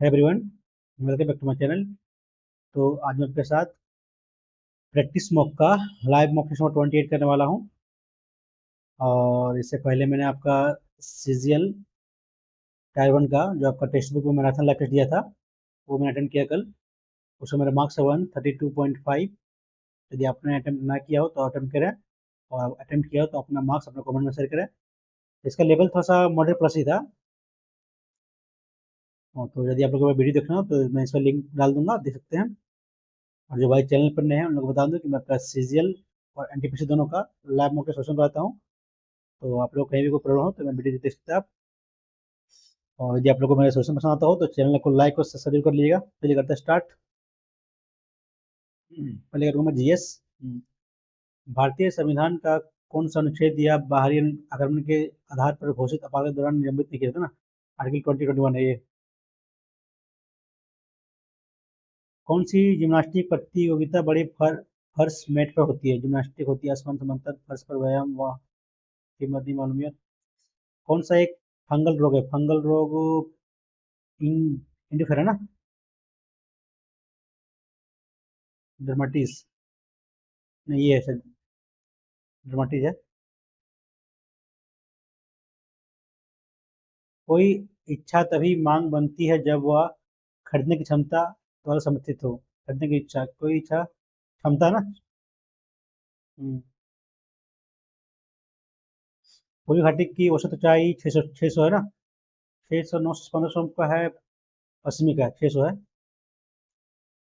है everyone, welcome back to my channel. तो आज मैं आपके साथ प्रैक्टिस मॉक का लाइव मॉक टेस्ट नंबर 28 करने वाला हूं। और इससे पहले मैंने आपका सीजीएल टायर 1 का जो आपका टेक्स्ट बुक में मैराथन लाइव टेस्ट दिया था वो मैंने अटेम्प्ट किया कल। उसमें मेरा मार्क्स है 132.5। यदि आपने अटेम्प्ट ना किया हो तो अटेम्प्ट करें, और अटेम्प्ट किया हो तो अपना मार्क्स अपने कमेंट में शेयर करें। इसका लेवल थोड़ा सा मॉडरेट प्लस ही था। तो यदि आप लोगों को वीडियो देखना हो तो मैं इसका लिंक डाल दूंगा, आप देख सकते हैं। और जो भाई चैनल पर नए हैं उन लोगों को बता दूं कि मैं आपका सीजीएल और एनटीपीसी दोनों का लाइव मॉक टेस्ट सोल्यूशन कराता हूँ। तो आप लोग कहीं भी कोई प्रॉब्लम हो तो मैं वीडियो देख सकते हैं आप। और यदि आप लोगों को मेरा सोल्यूशन पसंद आता हो तो चैनल को लाइक और सब्सक्राइब कर लीजिएगा। चलिए करते हैं स्टार्ट। पहले करूँगा मैं जीएस। भारतीय संविधान का कौन सा अनुच्छेद या बाहरी आक्रमण के आधार पर घोषित अपार के दौरान निलंबित नहीं किया था ना। आर्टिकल 2021 है ये। कौन सी जिम्नास्टिक प्रतियोगिता बड़े फर्श मैट पर होती है। जिम्नास्टिक होती है आसमान समांतर फर्श पर व्यायाम व कीमत नहीं मालूम है। कौन सा एक फंगल रोग है। फंगल रोग इंडिफेरा ना, डर्माटिस। नहीं, ये है सर, डर्माटिस है। कोई इच्छा तभी मांग बनती है जब वह खरीदने की क्षमता द्वारा समर्थित हो। खरीदने की इच्छा, कोई इच्छा क्षमता ना। हम्म। पूर्वी घाटी की औसत ऊंचाई 600 है ना। 600 900 1500 का है। पश्चिमी का 600 है।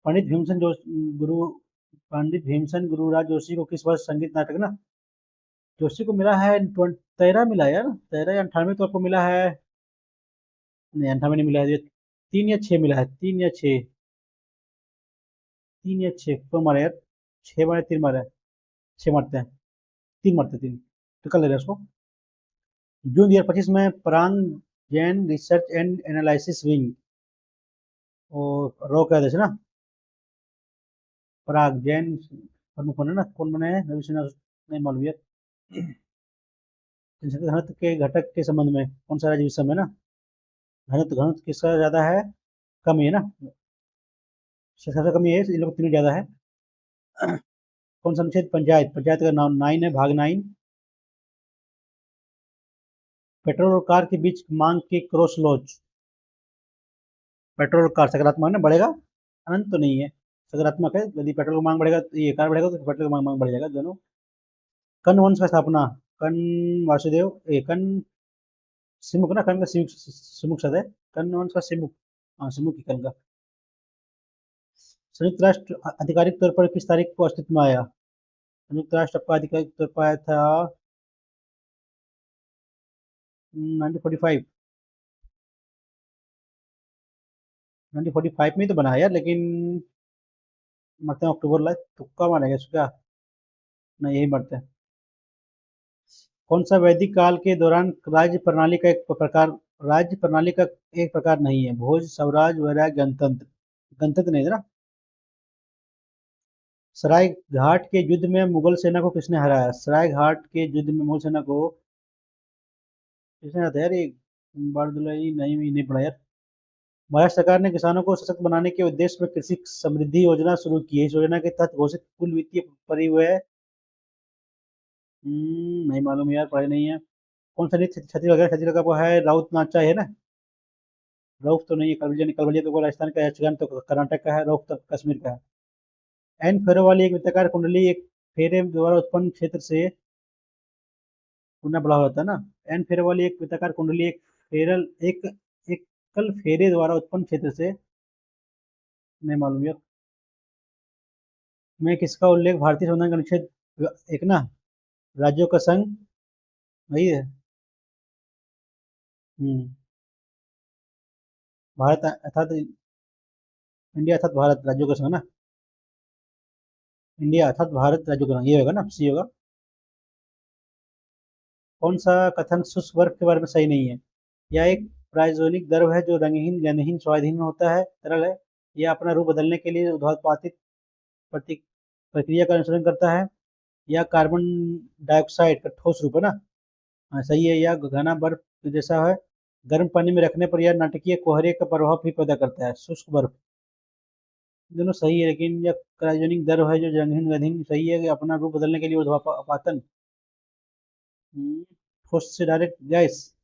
पंडित भीमसेन गुरु पंडित भीमसेन गुरुराज जोशी को किस वर्ष संगीत नाटक ना। जोशी को मिला है 13 मिला है यार, 13 या 98 तो आपको मिला है। नहीं, 98 नहीं मिला है ये। 3 या 6 मिला है, 3 या 6। 3 या 6 तो मारे यार। 6 मारे, 3 मारे। 6 मारते हैं, 3 मारते हैं, 3। तो कर ले रहे हैं उसको। जून 2025 में Parag Jain research and analysis wing और रॉ का देश ना। पराग जैन प्रमुख बने ना, कौन बने हैं रवि सिन्हा। नहीं मालूम यार। जनसंख्या घनत्व के घटक के संबंध में कौन सा राज्य विषम है ना। घनत्व घनत्व किसका ज्यादा है। कम ही है ना। सबसे कम ही है, इन लोग तीनों ज्यादा है। कौन सा अनुच्छेद पंचायत पंचायत का नाम 9 है, भाग 9। पेट्रोल और कार के बीच मांग के क्रॉस लॉज। पेट्रोल और कार सकारात्मक है ना, बढ़ेगा। अनंत तो नहीं है, सकारात्मक है। यदि पेट्रोल की मांग बढ़ेगा तो ये कार बढ़ेगा, तो पेट्रोल की मांग बढ़ जाएगा दोनों। कर्ण वंश का स्थापना। कर्ण वासुदेव कर्ण सिमुक ना, कर्ण का सिमुक, सिमुक सद है। कर्ण वंश का सिमुक। हाँ, सिमुक ही कर्ण का। संयुक्त राष्ट्र आधिकारिक तौर पर किस तारीख को अस्तित्व में आया। संयुक्त राष्ट्र आपका आधिकारिक तौर पर आया था 1945। 1945 में ही तो बना है यार, लेकिन मरते हैं अक्टूबर लाए, तुक्का मारेगा इसको क्या। ना, यही मरते हैं। कौन सा वैदिक काल के दौरान राज्य प्रणाली का एक प्रकार नहीं है। भोज, स्वराज, वैराग्य, गणतंत्र। गणतंत्र नहीं था ना। सराय घाट के युद्ध में मुगल सेना को किसने हराया। सराय घाट के युद्ध में मुगल सेना को किसने हराया था यार ये। बरदुलई नहीं, नहीं पड़ा यार। महाराष्ट्र सरकार ने किसानों को सशक्त बनाने के उद्देश्य में कृषि समृद्धि योजना शुरू की है। इस योजना के तहत घोषित कुल वित्तीय परिव्यय। नहीं मालूम यार, पढ़ाई नहीं है। कौन सा नृत्य छत्तीसगढ़ छत्तीसगढ़ का वो है, राउत नाचा है ना। रउफ तो नहीं है। कलबलिया नहीं, कलबलिया तो राजस्थान का है। यक्षगान तो कर्नाटक का है। रउफ तो कश्मीर का है। एन फेरो वाली एक वृत्ताकार कुंडली एक फेरे द्वारा उत्पन्न क्षेत्र से पुनः बड़ा होता है ना। एन फेरो वाली एक वृत्ताकार कुंडली एक एकल फेरे द्वारा उत्पन्न क्षेत्र से। नहीं मालूम यार। में किसका उल्लेख भारतीय संविधान का अनुच्छेद एक ना, राज्यों का संघ। वही है। हम्म। भारत अर्थात इंडिया अर्थात भारत राज्यों का संघ ना। इंडिया अर्थात भारत राज्यों का संघ, ये होगा ना, सी होगा। कौन सा कथन शुष्क बर्फ के बारे में सही नहीं है। यह एक प्राइजोनिक द्रव है जो रंगहीन गंधहीन स्वादहीन में होता है, तरल है। यह अपना रूप बदलने के लिए ऊर्ध्वाधपातित प्रक्रिया का अनुसरण करता है। यह कार्बन डाइऑक्साइड का ठोस रूप है ना। हाँ, सही है। यह घना बर्फ जैसा है। गर्म पानी में रखने पर यह नाटकीय कोहरे का प्रभाव भी पैदा करता है। शुष्क बर्फ, दोनों सही है, लेकिन यह क्रायोजेनिक द्रव है जो जंगहीन गधीन सही है कि अपना रूप बदलने के लिए ऊर्ध्वापातन। ठोस से डायरेक्ट गैस,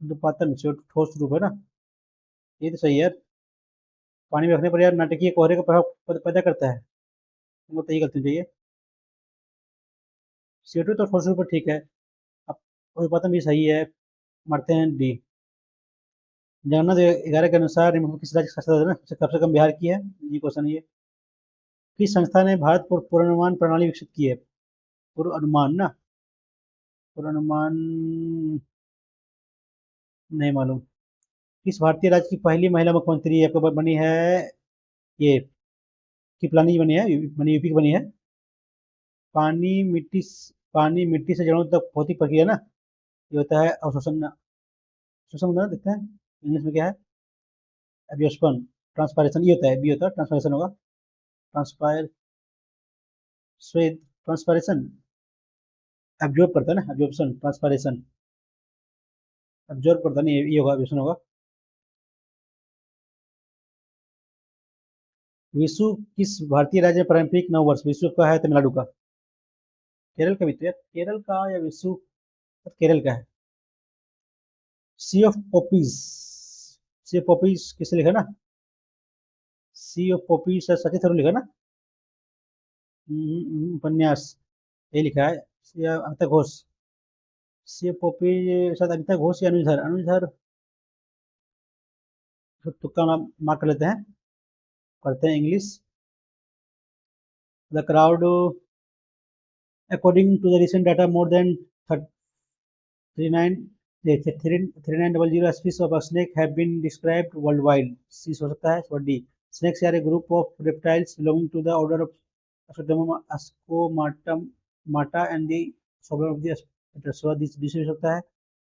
ऊर्ध्वपातन से ठोस रूप है ना, ये तो सही है। पानी में रखने पर यह नाटकीय कोहरे का प्रभाव पैदा करता है, वो तो ये गलती चाहिए। CO2 तो ठोस रूप पर ठीक है। अब ऊर्ध्वपातन भी सही है, मारते हैं डी। जनगणना 11 के अनुसार निम्न में किस राज्य की साक्षरता दर सबसे कम बिहार की है, ये क्वेश्चन है ये। किस संस्था ने भारत पूर्वानुमान प्रणाली विकसित की है? पूर्वानुमान ना, पूर्वानुमान नहीं मालूम। किस भारतीय राज्य की पहली महिला मुख्यमंत्री आपको बनी है? ये कृपलानी बनी है, बनी यूपी की बनी है। पानी मिट्टी पानी मिट्टी से जड़ों तक भौतिक प्रक्रिया ना, ये होता है अवशोषण। शोषण होता है, देखते हैं इंग्लिश में क्या है। एब्जॉर्प्शन, ट्रांसपायरेशन, ये होता है, बी होता है, ट्रांसपायरेशन होगा। ट्रांसपायर स्वेद ट्रांसपायरेशन, एब्जॉर्ब करता है ना, एब्जॉर्प्शन ट्रांसपायरेशन, एब्जॉर्ब करता नहीं, ये होगा, एब्जॉर्प्शन होगा। विशु किस भारतीय राज्य में पारंपरिक नव वर्ष? विशु का है तमिलनाडु का। केरल का भी तो यार, केरल का या विशु, केरल का है। Sea of poppies, sea of poppies किसने लिखा ना? Sea of poppies Sachin Tharoor लिखा ना। उपन्यास, ये लिखा है या Amitav Ghosh? Sea of poppies शायद अमिता घोष या अनुजधर, अनुजधर, तो तुक्का नाम मार्क कर लेते हैं, करते हैं English. The crowd, according to the recent data, more than 3900 species of snake have been described worldwide. C हो सकता है, और D, snakes are a group of reptiles belonging to the order of Ascomata and the subordinate of the Spectres. So this हो सकता है।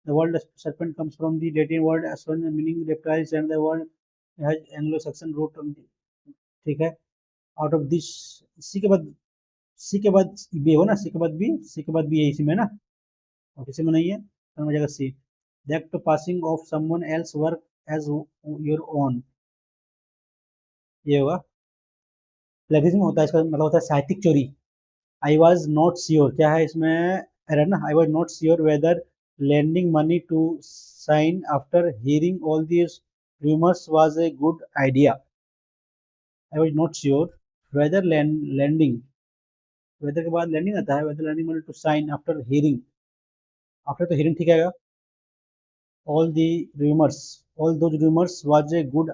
The word serpent comes from the Latin word aspen meaning reptiles and the word has Anglo-Saxon root। ठीक है। Out of this, सी के बाद, सी के बाद B हो ना, सी के बाद बी, सी के बाद बी है इसी में ना, और किसी में नहीं है, तो हो जाएगा C. The act of passing off someone else work as your own, ये होगा। प्लेगिज्म होता है, इसका मतलब होता है साहित्यिक चोरी। आई वॉज नॉट श्योर, क्या है इसमें एरर ना, I was not sure whether lending money to sign after hearing all these rumors was a good idea. I was not sure whether lending, whether के बाद lending आता है, whether lending money to sign after hearing, after तो hearing ठीक आएगा। all the rumors, all those rumors was a good,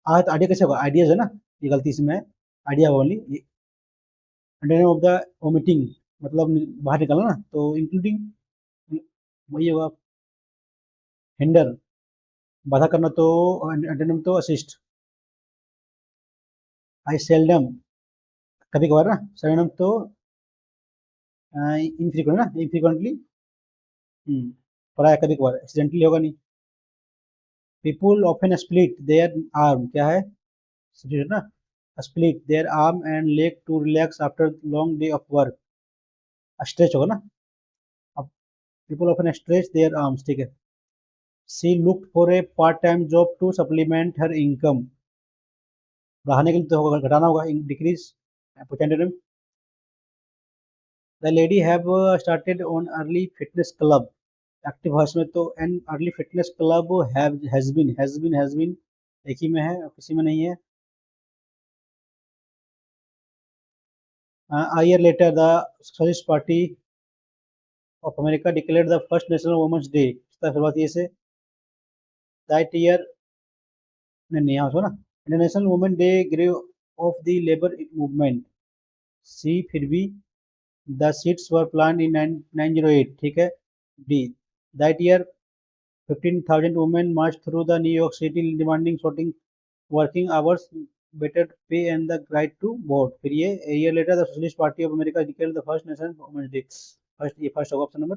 idea कैसे होगा, ideas है ना, ये गलती इसमें है, idea only. Under of the omitting मतलब बाहर निकलना ना, तो इंक्लूडिंग वही होगा। हिंडर, बाधा करना, तो अंडर तो असिस्ट। आई सेल्डम, कभी कभार ना, सेल्डम तो इनफ्रीक्वेंट ना, इनफ्रीक्वेंटली, पढ़ाया कभी कभार, एक्सीडेंटली होगा नहीं। People often split their arm, क्या है ना, split their arm and leg to relax after long day of work, stretch होगा ना। अब people often stretch their arms, ठीक है। She looked for a part time job to supplement her income, बढ़ाने के लिए तो होगा, घटाना होगा, decrease potential. The lady have started on early fitness club, active voice में तो an early fitness club has been एक ही में है और किसी में नहीं है। A year later, the Socialist Party of America declared the first National Women's Day. इसका शुरुआत ये से, that year, नहीं यहाँ सुना, International Women's Day grew of the labor movement. C फिर भी, the seats were planned in 1908, ठीक है। D, that year 15,000 women marched through the New York City demanding shorting working hours, better pay and the right to vote। फिर ये, a year later the Socialist Party of America declared the first National Women's Day। First, ये first होगा option number.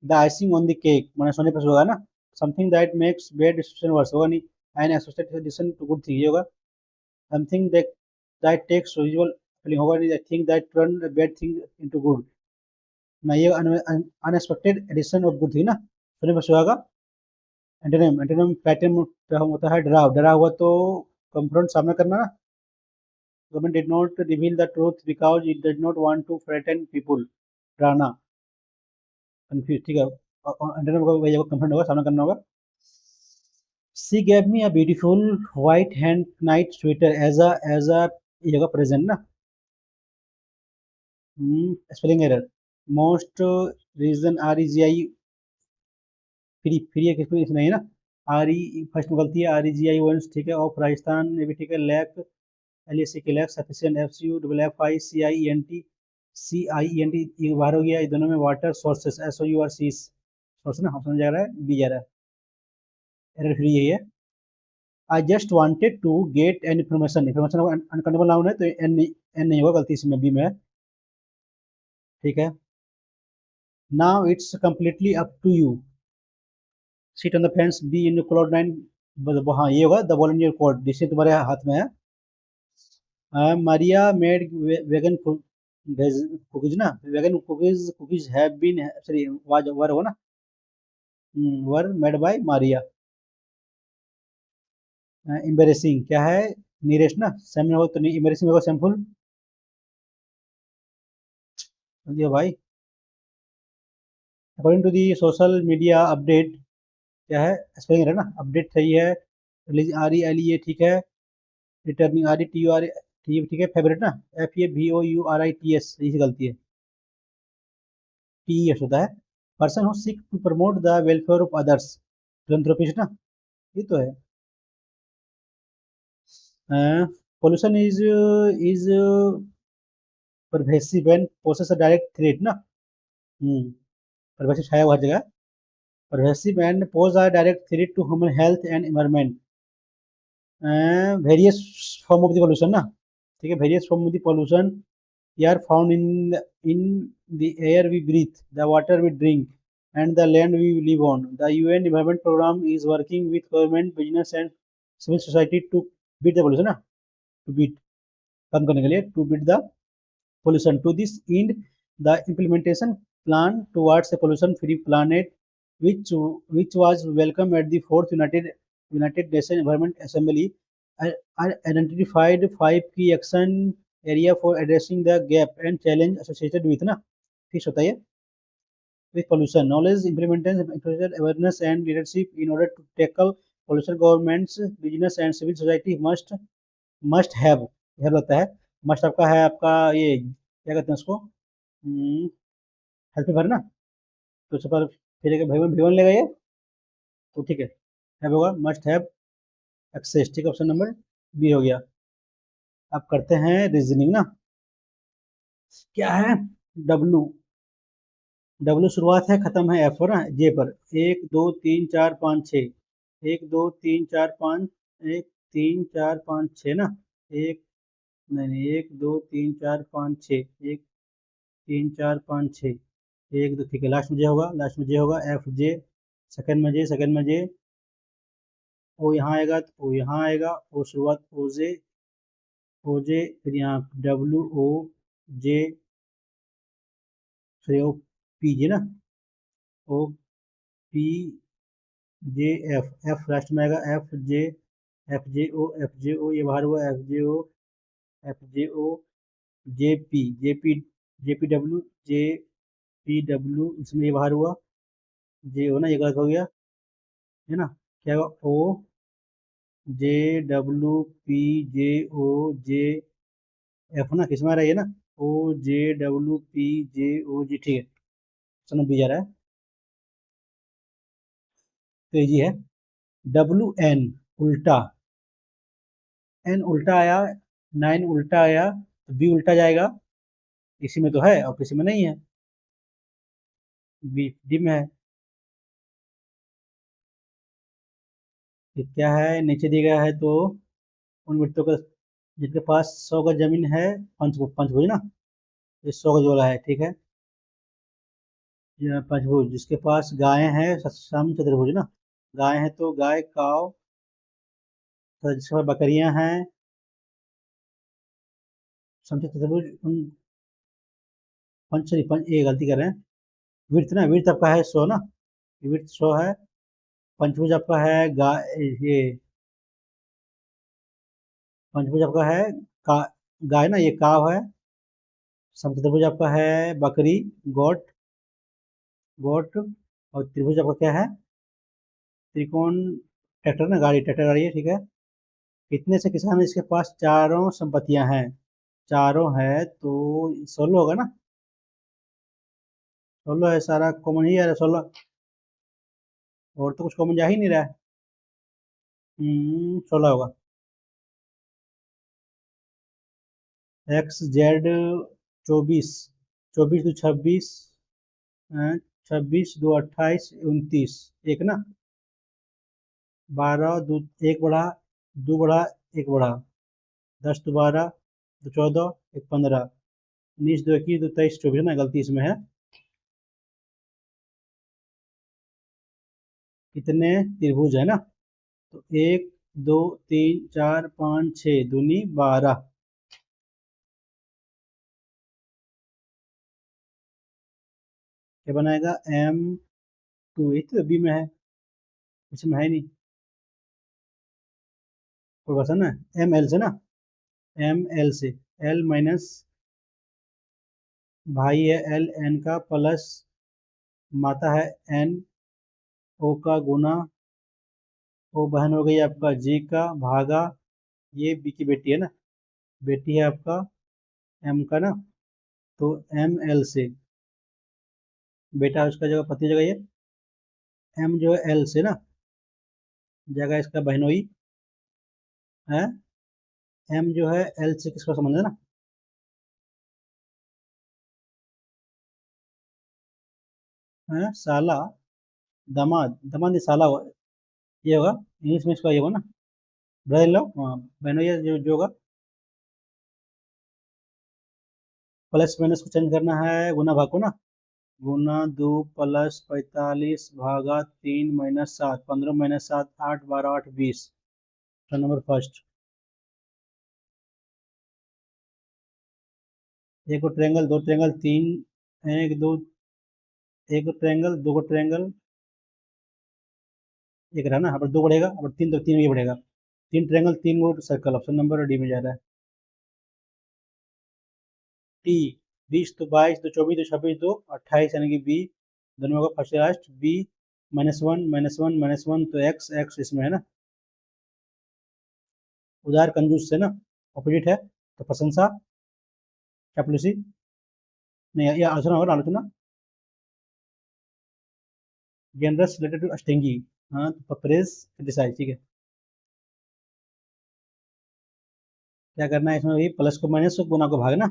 The icing on the cake, मैंने सोने पर होगा ना, something that makes bad decision worse होगा नहीं, and associated addition to good thing, ये होगा। Something that that takes visual feeling होगा नहीं, I think that turn bad thing into good ना, ये unexpected addition of good thing ना, सुनने में होगा। एंटोनिम, एंटोनिम पैटर्न होता है डरा, डरा हुआ तो कंफ्रंट, सामना करना ना। Government did not reveal the truth because it does not want to frighten people, डराना, कंफ्यूज, ठीक है। एंटोनिम को वही कंफ्रंट होगा, सामना करना होगा। She gave me a beautiful white hand night sweater as a ये होगा प्रेजेंट ना। Spelling error, most region R E G I, free free है किसमें, इसमें नहीं है ना। आर ई फर्स्ट में गलती है, are E G I once, ठीक है। ऑफ राजस्थान, ये भी ठीक है। Lack, L A C K lack, sufficient, F C U double F I C I E N T, C I E N T, ये बाहर हो गया। ये दोनों में water sources, S O U R C, source ना, हम समझ जा रहा है, बी जा रहा है, एरर फ्री यही है। I just wanted to get an information, information uncountable noun है तो एन, एन नहीं होगा, गलती इसमें बी में है, ठीक है। Now it's completely up to you, seat on the fence, be in cloud nine, हाँ ये होगा, the ball in your court, decision तुम्हारे हाथ में है। मारिया मेड वेगन कुकीज ना, vegan cookies, cookies have been, sorry was were होगा ना, were made by Maria. Embarrassing क्या है, नीरेस्ट ना, सेम होगा तो नहीं, एम्बेरेसिंग होगा सैम्पल, दिया भाई। According to the social media update, क्या है, स्पेलिंग है ना, अपडेट सही है। Release R E L E, ये ठीक है। Returning R E T U R T, ठीक है। फेवरेट ना, F A V O U R I T S, यही से गलती है, टी एस होता है। Person who seek to promote the welfare of others, philanthropist ना, ये तो है। Pollution is pervasive and possess a direct threat ना, परवेसिव छाया हुआ हर जगह, pervasive and pose a direct threat to human health and environment. Various form of the pollution ना, ठीक है। Various form of the pollution are found in the air we breathe, the water we drink, and the land we live on. The UN Environment Program is working with government, business, and civil society to beat the pollution, ना, to beat, कम करने के लिए, to beat the pollution. To this end, the implementation plan towards a pollution-free planet, which was welcomed at the fourth United Nations Environment Assembly, identified 5 key action area for addressing the gap and challenge associated with ना, ठीक होता है, with pollution. Knowledge, implementation, awareness, and leadership in order to tackle pollution. Governments, business, and civil society must have, यह होता है, must आपका है, आपका ये क्या कहते हैं उसको, हेल्थ पेपर ना, तो उस पर फिर भी वन लेगा ये, तो ठीक है, हैव होगा, मस्ट हैव एक्सेस, ठीक है। ऑप्शन नंबर बी हो गया। अब करते हैं रीजनिंग ना, क्या है, डब्लू, डब्लू शुरुआत है, खत्म है एफ पर ना, जे पर, 1 2 3 4 5 6, 1 2 3 4 5, 1 3 4 5 6 ना, एक, नहीं नहीं, 1 2 3 4 5 6, 1 3 4 5 6, 1 2, ठीक है। लास्ट में जे होगा, लास्ट में जे होगा, एफ जे, सेकंड में जे, सेकंड में जे, ओ यहाँ आएगा तो ओ यहाँ आएगा, ओ शुरुआत ओ जे, ओ जे, फिर यहाँ डब्लू ओ जे, फिर ओ पी जे ना, O P J F, F last में आएगा, एफ जे ओ ये बाहर हुआ, F J O, F J O, J P, J P W, J P W, इसमें ये बाहर हुआ, जे हो ना, ये गलत हो गया, है ना। क्या होगा, ओ जे डब्ल्यू पी जे ओ जे एफ ना, किस में आ रहा है ये ना, ओ जे डब्ल्यू पी जे ओ जी, ठीक है, समझ भी जा रहा है, तो ये जी है। डब्ल्यू एन उल्टा, एन उल्टा आया, 9 उल्टा आया, तो बी उल्टा जाएगा, इसी में तो है और किसी में नहीं है, बी डी में है। ये क्या है, नीचे दिया गया है तो उन व्यक्तियों का जिनके पास 100 गज जमीन है, पंचभुज ना, ये 100 गज वाला है, ठीक है। ये पंचभुज, जिसके पास गाय है, सम चतुर्भुज ना, गाय है तो गाय काव, तो जिसके पास बकरियां हैं, सम चतुर्भुज, उन पंच, सॉरी पंच, ये गलती कर रहे हैं, विर्थ ना, विर्थ आपका है 100 ना, विविध शो है। पंचभुज आपका है ये पंचभुज आपका है का गाय ना, ये काव है। समचतुर्भुज आपका है बकरी, गोट, गोट। और त्रिभुज आपका क्या है? त्रिकोण, ट्रैक्टर ना, गाड़ी, ट्रैक्टर गाड़ी है, ठीक है। कितने से किसान इसके पास चारों संपत्तियां हैं? चारों है तो 16 होगा ना। 16 है, सारा कॉमन ही है 16। और तो कुछ कॉमन जा ही नहीं रहा है। 16 होगा। एक्स जेड 24, 24 दो 26, 26 दो 28, 29, एक ना। 12 दो, एक बढ़ा, दो बढ़ा, एक बढ़ा, 10 दो 12, दो 14, एक 15, 19 दो 21, दो 23, 24 ना, गलती इसमें है। कितने त्रिभुज है ना? तो 1 2 3 4 5 6 दूनी 12। क्या बनाएगा? M2, ये तो बी में है, इसमें है नहीं। प्रोपोर्शन है ML से ना, ML से। L माइनस भाई है LN का, प्लस माता है NO का, गुना O बहन हो गई आपका G का, भागा ये B की बेटी है ना, बेटी है आपका M का ना। तो ML से बेटा उसका जगह, पति जगह ये M जो है L से ना, जगह इसका बहनोई है। M जो है L से किसका संबंध है ना? है साला, दामाद, दामाद नहीं, साला ये होगा इंग्लिश में, इसका ये होगा ना, ब्रदर इन लॉ। हाँ, बहनोई जो होगा। प्लस माइनस को चेंज करना है गुना भाग को ना। गुना 2 प्लस 45 भागा 3 माइनस 7, 15 माइनस 7, 8 12 8 20। Number first. एक को ट्रायंगल, दो ट्रायंगल, तीन, एक दो, एक को ट्रायंगल, दो को ट्रायंगल, एक रहा ना, यहाँ पर दो बढ़ेगा, और तीन, तो तीन ये बढ़ेगा। तीन ट्रायंगल, तीन को सर्कल, ऑप्शन नंबर डी में जा रहा है। टी, 20 तो 22, तो 24, तो 26, तो 28, यानी कि बी दोनों का फर्स्ट लास्ट बी। -1 -1 -1, तो एक्स, एक्स इसमें है ना। उदार कंजूस से ना, ऑपोजिट है, तो प्रशंसा, चापलूसी नहीं, ये आलोचना होगा, आलोचना। जनरस रिलेटेड टू अस्टेंगी, हाँ, तो प्रेज, क्रिटिसाइज, ठीक है। क्या करना है इसमें? वही प्लस को माइनस को, गुना को भागना।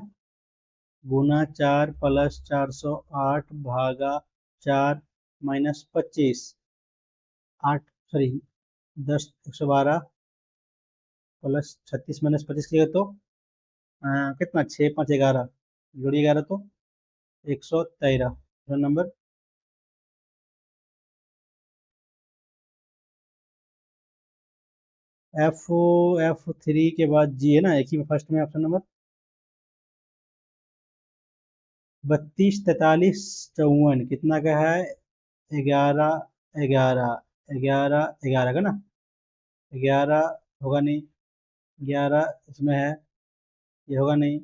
गुना 4 प्लस 408 भागा 4 माइनस 25, 8, सॉरी 10, 112 प्लस 36 माइनस 25 किया तो कितना, 6 5 11, जोड़िए 11 तो 113। नंबर F3 के बाद जी है ना, एक ही में फर्स्ट में, ऑप्शन नंबर 32 43 54, कितना का है? 11 11 11 11 का ना। 11 होगा नहीं, 11 इसमें है, ये होगा नहीं,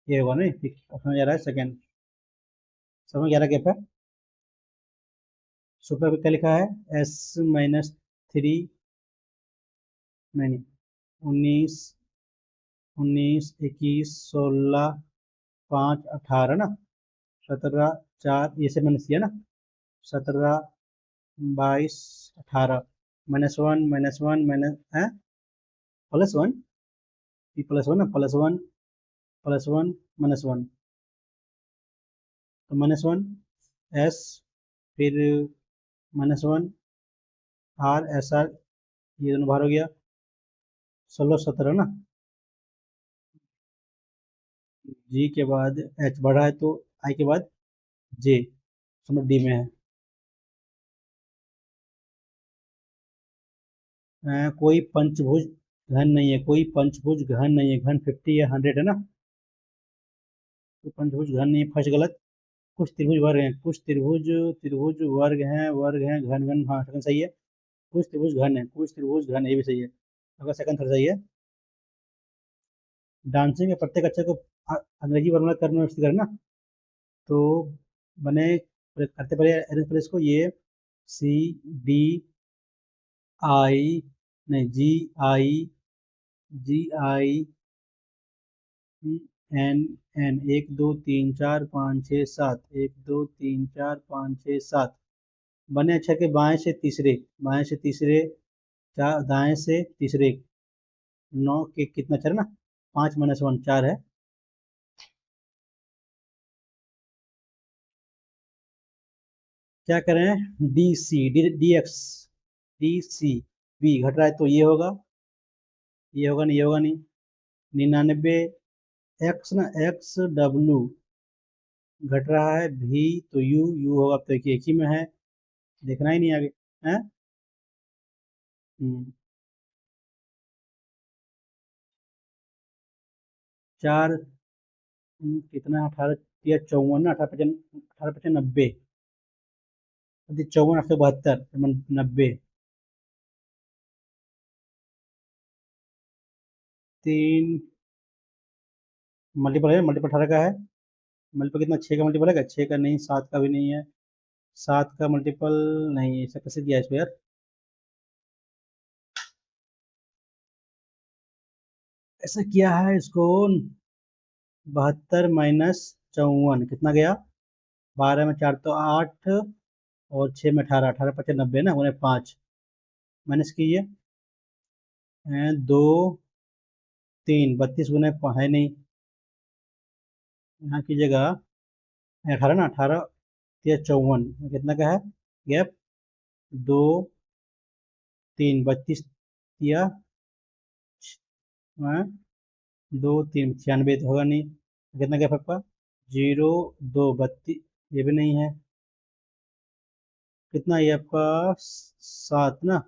ये होगा नहीं, ठीक ऑप्शन जा रहा है सेकंड। समझ 11 के पे सुपर पे क्या लिखा है? S-3, नहीं नहीं, 19 19 21 16 5 18 ना, 17 4 ये से मैंने किया ना, 17 22 18, -1 -1 माइनस है, +1, ये +1 ना, +1 +1 -1, तो -1 S, फिर -1 R, SR, ये दोनों बाहर हो गया। 16 17 ना, जी के बाद H बढ़ा है, तो I के बाद J, समझ डी में है। कोई पंचभुज घन नहीं है, कोई पंचभुज घन नहीं है, घन 50 या 100 है ना, तो पंचभुज घन नहीं है, फर्स्ट गलत। कुछ त्रिभुज वर्ग हैं, कुछ त्रिभुज त्रिभुज वर्ग हैं घन घन, हाँ सेकंड सही है। कुछ त्रिभुज घन है, कुछ त्रिभुज घन, ये भी सही है, अगर सेकंड थर्ड सही है। डांसिंग के प्रत्येक अक्षर को अंग्रेजी वर्णमाला करना व्यवस्थित करना, तो मैंने करते पहले अरेंज पहले इसको, ये सी डी आई, नहीं जी आई, जी आई एन, एन, 1 2 3 4 5 6 7, 1 2 3 4 5 6 7, बने अक्षर के बाएं से तीसरे, बाएं से तीसरे, चार दाएं से तीसरे, 9 के कितना अक्षर है ना, 5 - 1 4 है। क्या करें, D C, D X, D C, B घट रहा है तो ये होगा, ये होगा नहीं, ये होगा नहीं। 99 एक्स ना, एक्स डब्ल्यू घट रहा है, भी तो यू, यू होगा तो एक ही में है, देखना ही नहीं आगे है। हम्म, 4, कितना, 18 या 54 ना, 18 55 90, 54 872 90, 3 मल्टीपल है, मल्टीपल 18 का है, मल्टीपल कितना, 6 का मल्टीपल है क्या, 6 का नहीं, 7 का भी नहीं है, 7 का मल्टीपल नहीं है, ऐसा कैसे किया है इसको यार, ऐसा किया है इसको। 72 - 54 कितना गया, 12 में 4 तो 8, और 6 में 18, 18 × 5 = 90 ना, उन्हें 5 माइनस कीजिए, 2 3 32 × 5 है नहीं, यहाँ कीजिएगा 18 ना, 18 × 54 कितना का है गैप, 2 3 32 हाँ, 2 3 96 तो होगा नहीं, कितना गैप आपका, 0 2 32, ये भी नहीं है, कितना ये आपका, 7 ना,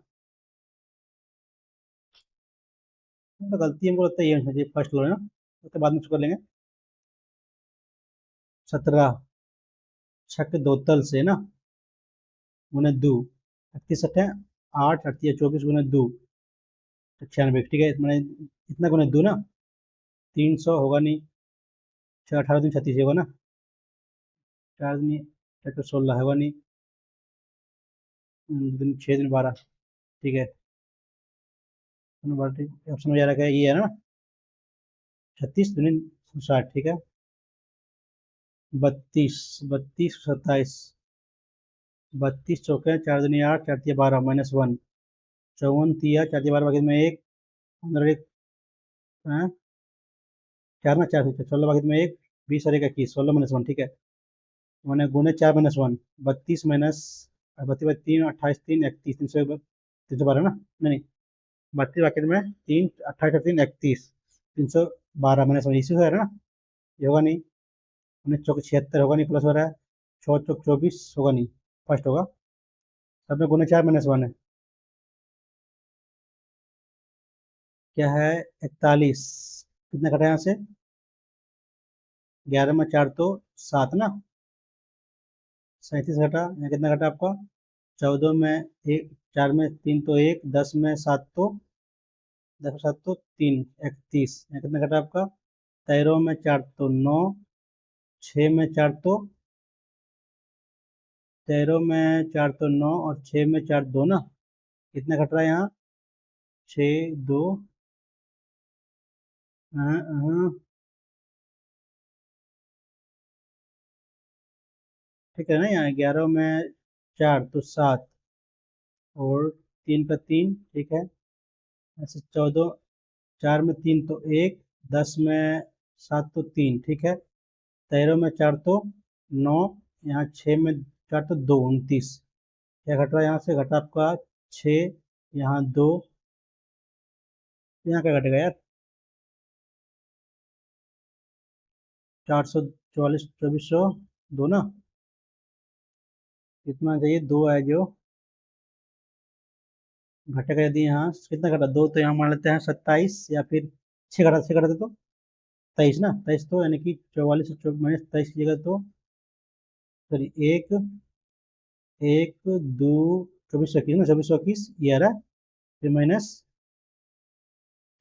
तो गलती हमको लगता है ये होनी चाहिए फर्स्ट लो है ना, उसके बाद में उसको कर लेंगे। 17 छक दो तल से ना, गुने 2, 38 8 38 24 गुने 2, 96, ठीक है, मैंने इतना गुने 2 ना, 300 होगा नहीं, 6 18 3 36 होगा ना, 4 दिन 6 तो 16 होगा नहीं, 6 दिन 12, ठीक है, 12 ठीक, ऑप्शन में जा रहा है ये है ना, 36 दूनी 60, ठीक है, 32 32 27, 32 चौके 4 दूनी 8 4 तिया 12 -1, 54 तिया 4 तिया 12 बाकी में एक, 15 एक, 4 ना 4 16 बाकी में एक, 20 और एक 21, 16 - 1, ठीक है, मैंने गुने 4 - 1, 32 माइनस 32 3 28 3 31, 312 ना, नहीं नहीं, 32 बाकी में 3 28 3 31, 312 - 1 इसी है ना, ये होगा नहीं, 19 चौक 76 होगा नहीं, प्लस हो रहा है, 6 चौक 24 होगा नहीं, फर्स्ट होगा, सब में गुने 4 - 1 है, क्या है, 41, कितना कटा यहाँ से, 11 में 4 तो 7 ना, 37 घटा, यहाँ कितना घटा आपका, 14 में एक, 4 में 3 तो 1, 10 में 7 तो 10 में 7 तो 3 31, यहाँ कितना घटा आपका, 13 में 4 तो 9, 6 में 4 तो 13 में 4 तो 9, और 6 में 4 2 ना, कितना घट रहा है यहाँ, 6 2, हाँ, हाँ, ठीक है ना, यहाँ 11 में 4 तो 7, और 3 का 3, ठीक है, ऐसे 14, 4 में 3 तो 1, 10 में 7 तो 3, ठीक है, 13 में 4 तो 9, यहाँ 6 में 4 तो 2 29, क्या घट रहा है यहाँ से, घटा आपका 6, यहाँ 2, यहाँ क्या घटेगा यार, 444 2400 दो ना, कितना चाहिए, 2 है जो घटेगा, यदि यहाँ कितना घटा, 2 तो यहाँ मान लेते हैं 27, या फिर 6 घटाते तो 23 ना, 23 तो यानी कि 44 से 24 -23 की जगह तो सॉरी एक, एक दो, 2421 ना, 2421 ये आ रहा है, फिर माइनस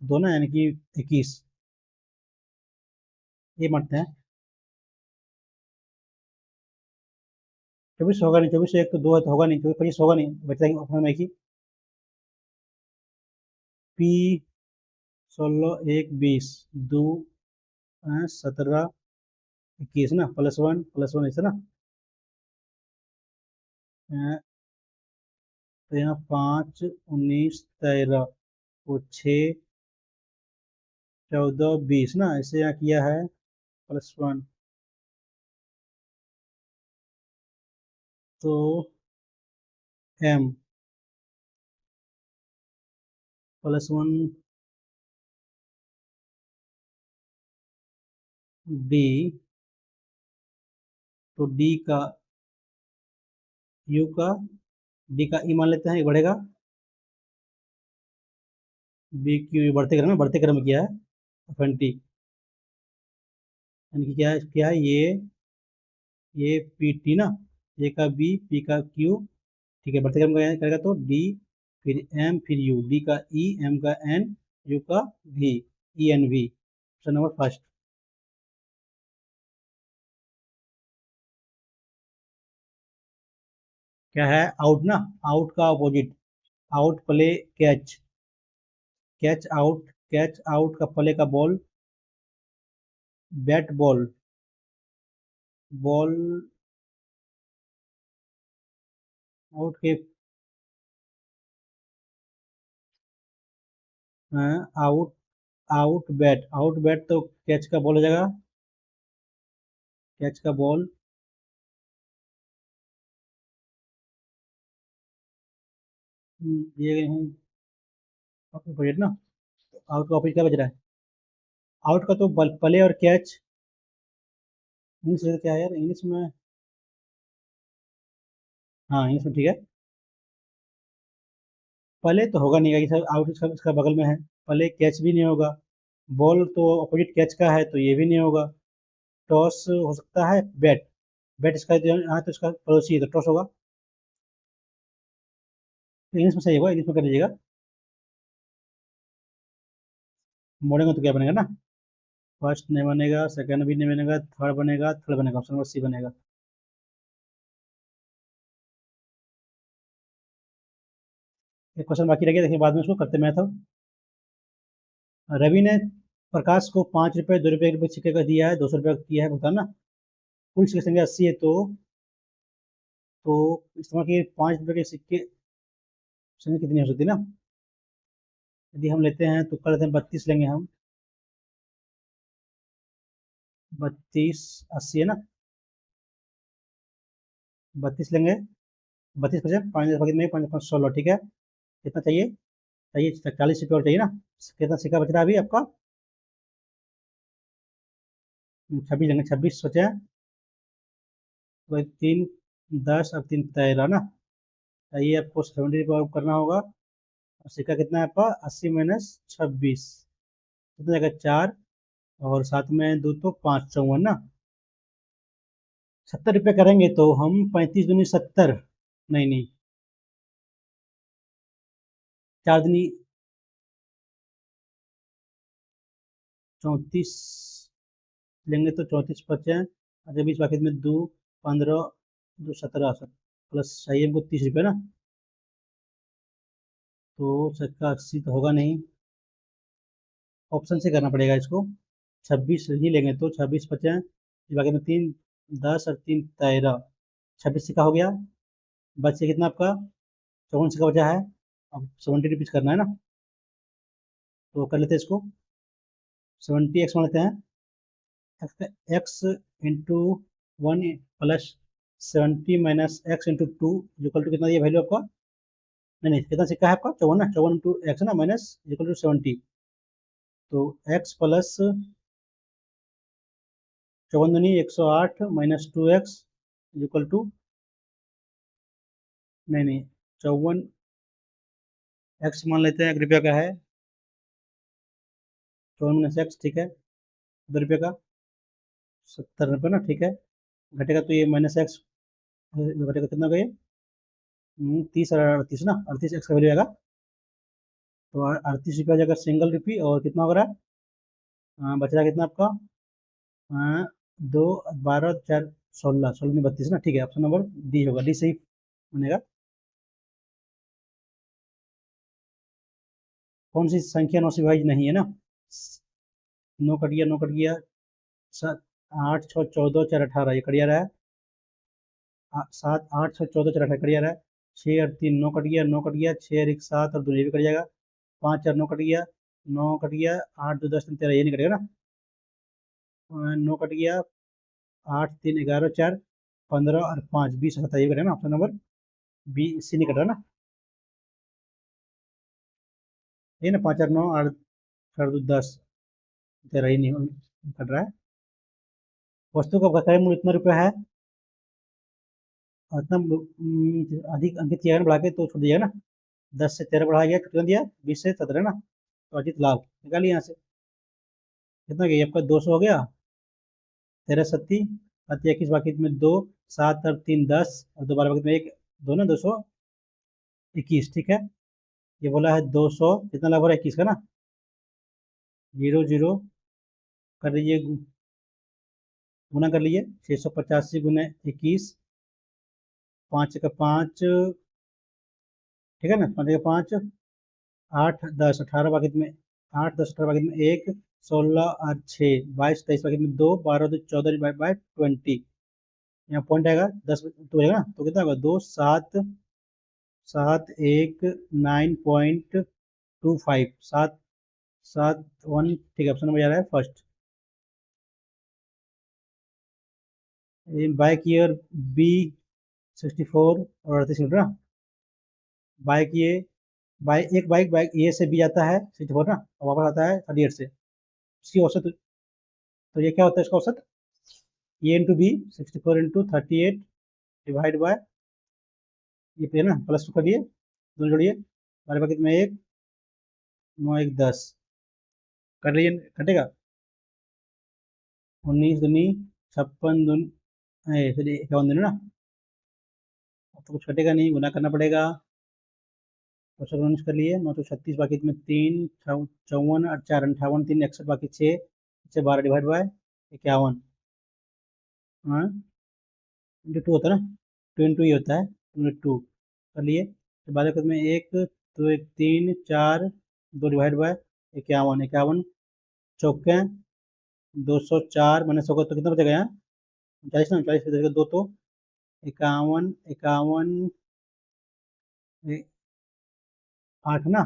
दो ना, यानी कि 21, ये मानते हैं। 24 होगा नहीं, 24 एक तो दो है तो होगा नहीं, 25 होगा नहीं, बचेगा ऑप्शन में एक ही। पी 16 1 20 दो 17 21 ना, +1 ऐसे ना। अ, तो यहाँ 5 19 13 वो 6 14 20 ना, ऐसे यहाँ किया है +1, तो m +1 d, तो d का u का d का e मान लेते हैं, ये बढ़ेगा, b q बढ़ते क्रम में किया है, 20, यानी कि क्या है ये पी टी ना, ए का बी पी का क्यू, ठीक है, बढ़ते क्रम में करेगा तो डी, फिर एम, फिर यू, डी का ई, एम का एन, यू का V, E N V, option number first. क्या है, आउट ना, आउट का opposite, out play catch, catch out का प्ले का ball, bat ball, ball out के, आउट, आउट बैट तो कैच का बॉल हो जाएगा, कैच का बॉल, दिए गए हैं अपोजिट ना, आउट का अपोजिट क्या बज रहा है, आउट का तो प्ले और कैच, इंग्लिश में क्या है यार, इंग्लिश में, हाँ इंग्लिश में ठीक है, प्ले तो होगा नहीं, सर आउट इसका बगल में है, प्ले कैच भी नहीं होगा, बॉल तो अपोजिट कैच का है तो ये भी नहीं होगा, टॉस हो सकता है, बैट, बैट इसका यहाँ तो इसका पड़ोसी है तो टॉस होगा, तो इंग्लिश में सही होगा, इंग्लिश में कर लीजिएगा, मोड़ेंगे तो क्या बनेगा ना, फर्स्ट नहीं बनेगा, सेकंड भी नहीं बनेगा, थर्ड बनेगा, ऑप्शन नंबर सी बनेगा। एक क्वेश्चन बाकी रह गया, देखिए बाद में उसको करते मैथ अब। रवि ने प्रकाश को 5 रुपए 2 रुपए के सिक्के का दिया है, 200 रुपये किया है भुगतान ना, कुल सिक्के संख्या 80 है, तो इस्तेमाल किए 5 रुपए के सिक्के संख्या कितनी हो सकती है ना, यदि हम लेते हैं तो कर लेते हैं 32 लेंगे हम, 32 80 है ना, 32 लेंगे, 32 5 पॉकेट में 5 5 16, ठीक है, कितना चाहिए, 40 रुपये और चाहिए ना, कितना सिक्का बच रहा है अभी आपका, 26 लेंगे, 26 सोचे हैं, तो 3 10 और 3 13 ना, चाहिए आपको 70 रुपये करना होगा, और सिक्का कितना है आपका, 80 - 26, कितना जाएगा 4, और साथ में दो तो 5 54 ना, 70 रुपये करेंगे तो हम 35 दूनी 70, नहीं नहीं, 4 दूनी 34 लेंगे तो 34 बचे हैं, अच्छा 20 बाकी में 2 15 2 17 प्लस चाहिए हमको 30 रुपये ना, तो सिक्का 80 तो होगा नहीं, ऑप्शन से करना पड़ेगा इसको, 26 ही लेंगे तो 26 बचे हैं, बाकी में 3 10 और 3 13, 26 सिक्का हो गया, बचे कितना आपका 54 सिक्का बचा है, अब 70 रुपीज करना है ना, तो कर लेते हैं इसको, 70 एक्स मान लेते हैं, X into 1 plus 70 - x into 2 equal to कितना दिया वैल्यू आपका, नहीं नहीं कितना सिक्का है आपका 54 ना, 54 इंटू एक्स ना माइनस इक्वल टू 70, तो एक्स प्लस 54 दूनी 108 -2x इक्वल टू, नहीं नहीं 54 एक्स मान लेते हैं 1 रुपये का है, 54 - x ठीक है, 2 रुपये का 70 रुपये ना, ठीक है, घटेगा तो ये -x घटेगा कितना गए 30 और 38 ना, 38 एक्स का वैल्यू आएगा। तो 38 रुपया जाएगा सिंगल रुपी, और कितना हो रहा है बच रहा है कितना आपका 2 12 4 16 16 में 32 ना। ठीक है, ऑप्शन नंबर डी होगा, डी सही बनेगा। कौन सी संख्या 9 से विभाजित नहीं है ना। 9 कट गया, 9 कट गया, 8 6 14 4 18 ये कट जा रहा है। 7 8 6 14 4 18 कट जा रहा है। 6 और 3 9 कट गया, 9 कट गया, 6 और 1 7 और 2 ये भी कट जाएगा। 5 4 9 कट गया, 9 कट गया, 8 2 10 3 13 ये नहीं कटेगा ना। 9 कट गया, 8 3 11 4 15 और 5 20 17 ये कटेगा ना। ऑप्शन नंबर बी सी नहीं कट रहा ना। ये ना 5 4 9 8 4 2 10 13 ही नहीं कट रहा है। वस्तु का बकाया मूल्य इतना रुपया है, और इतना अधिक अंकित किया है ना, बढ़ा के तो छूट दिया ना। 10 से 13 बढ़ाया गया, कितना दिया 20 से 17 ना। तो अजित लाभ निकालिए यहाँ से, कितना गया आपका 200 हो गया। 13 सत्ती 21 बाकी में 2 7 और 3 10 और 2 12 बाकी में 1 2 ना 221। ठीक है, ये बोला है 200 कितना लाभ हो रहा है 21 का ना। 0 0 कर लीजिए, गुना कर लीजिए 685 गुना 21, 5 का 5, ठीक है ना, 5 का 5 8 10 18 बाकी में 8 10 18 बाकी में 1 16 और 6 22 23 बाकी में 2 12 2 14 डिवाइड बाय 20। यहाँ पॉइंट आएगा 10 तो होगा ना, तो कितना होगा 2 7 7 1 9.25 7 7 1। ठीक है, ऑप्शन नंबर जा रहा है फर्स्ट। बाइक ईयर बी 64 और 38 ना। बाइक ये बाइक एक बाइक बाइक ए से बी जाता है 64 ना, और वापस आता है 38 से। इसकी औसत, तो ये क्या होता है इसका औसत, A into B 64 into 38 divide by ये पे ना प्लस 2 करिए, दोनों जोड़िए, हमारे पास कितना 1 9 1 10 कर लीजिए, कटेगा 19 दूनी 56 दून फिर 51 दूनी ना। अब तो कुछ कटेगा नहीं, गुना करना पड़ेगा। तो 19 कर लिए, 9 तो 36 बाकी में 3 54 और 4 58 3 61 बाकी 6 से 12 डिवाइड बाय 51। हाँ इंटू 2 होता है ना, 2 इंटू ये होता है 2 इंटू 2 कर लिए। तो 12 में 1 तो 1 3 4 2 डिवाइड बाय 51 51 चौके 204 मैंने 100 तो कितना बचेगा यहाँ 39 ना, 39 बचेगा 2 तो 51 51 8 ना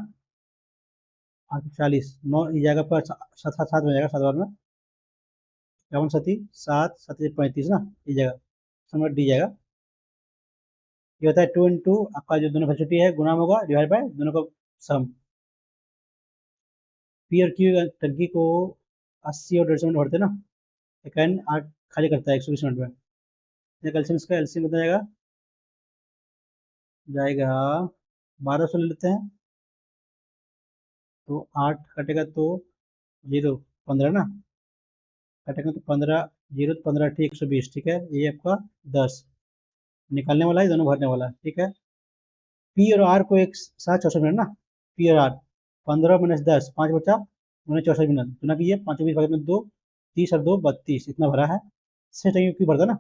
8 40 9 ये जाएगा पर 7 7 7 में जाएगा 7 बार में 51 सती 7 7 35 ना ये जाएगा, समझ डी जाएगा। ये होता है 2 इंटू आपका जो दोनों फैसिलिटी है गुना में होगा डिवाइड बाय दोनों का सम। पी और क्यू टंकी को 80 और 150 मिनट भरते हैं ना, सेकंड 8 खाली करता है 120 मिनट में। कैल्शियम इसका एलसीएम कितना जाएगा, जाएगा 1200 ले लेते हैं, तो 8 कटेगा तो 0 15 ना, कटेगा तो 15 0 15 ठीक 120। ठीक है, ये आपका 10 निकालने वाला है, दोनों भरने वाला है। ठीक है, पी और आर को एक साथ 64 मिनट ना, पी और आर 15 माइनस 10 5 बचा उन्हें 64 मिनट गुना कीजिए 5 20 भाग में 2 30 और 2 32 इतना भरा है। से टाइम क्यों भरता ना,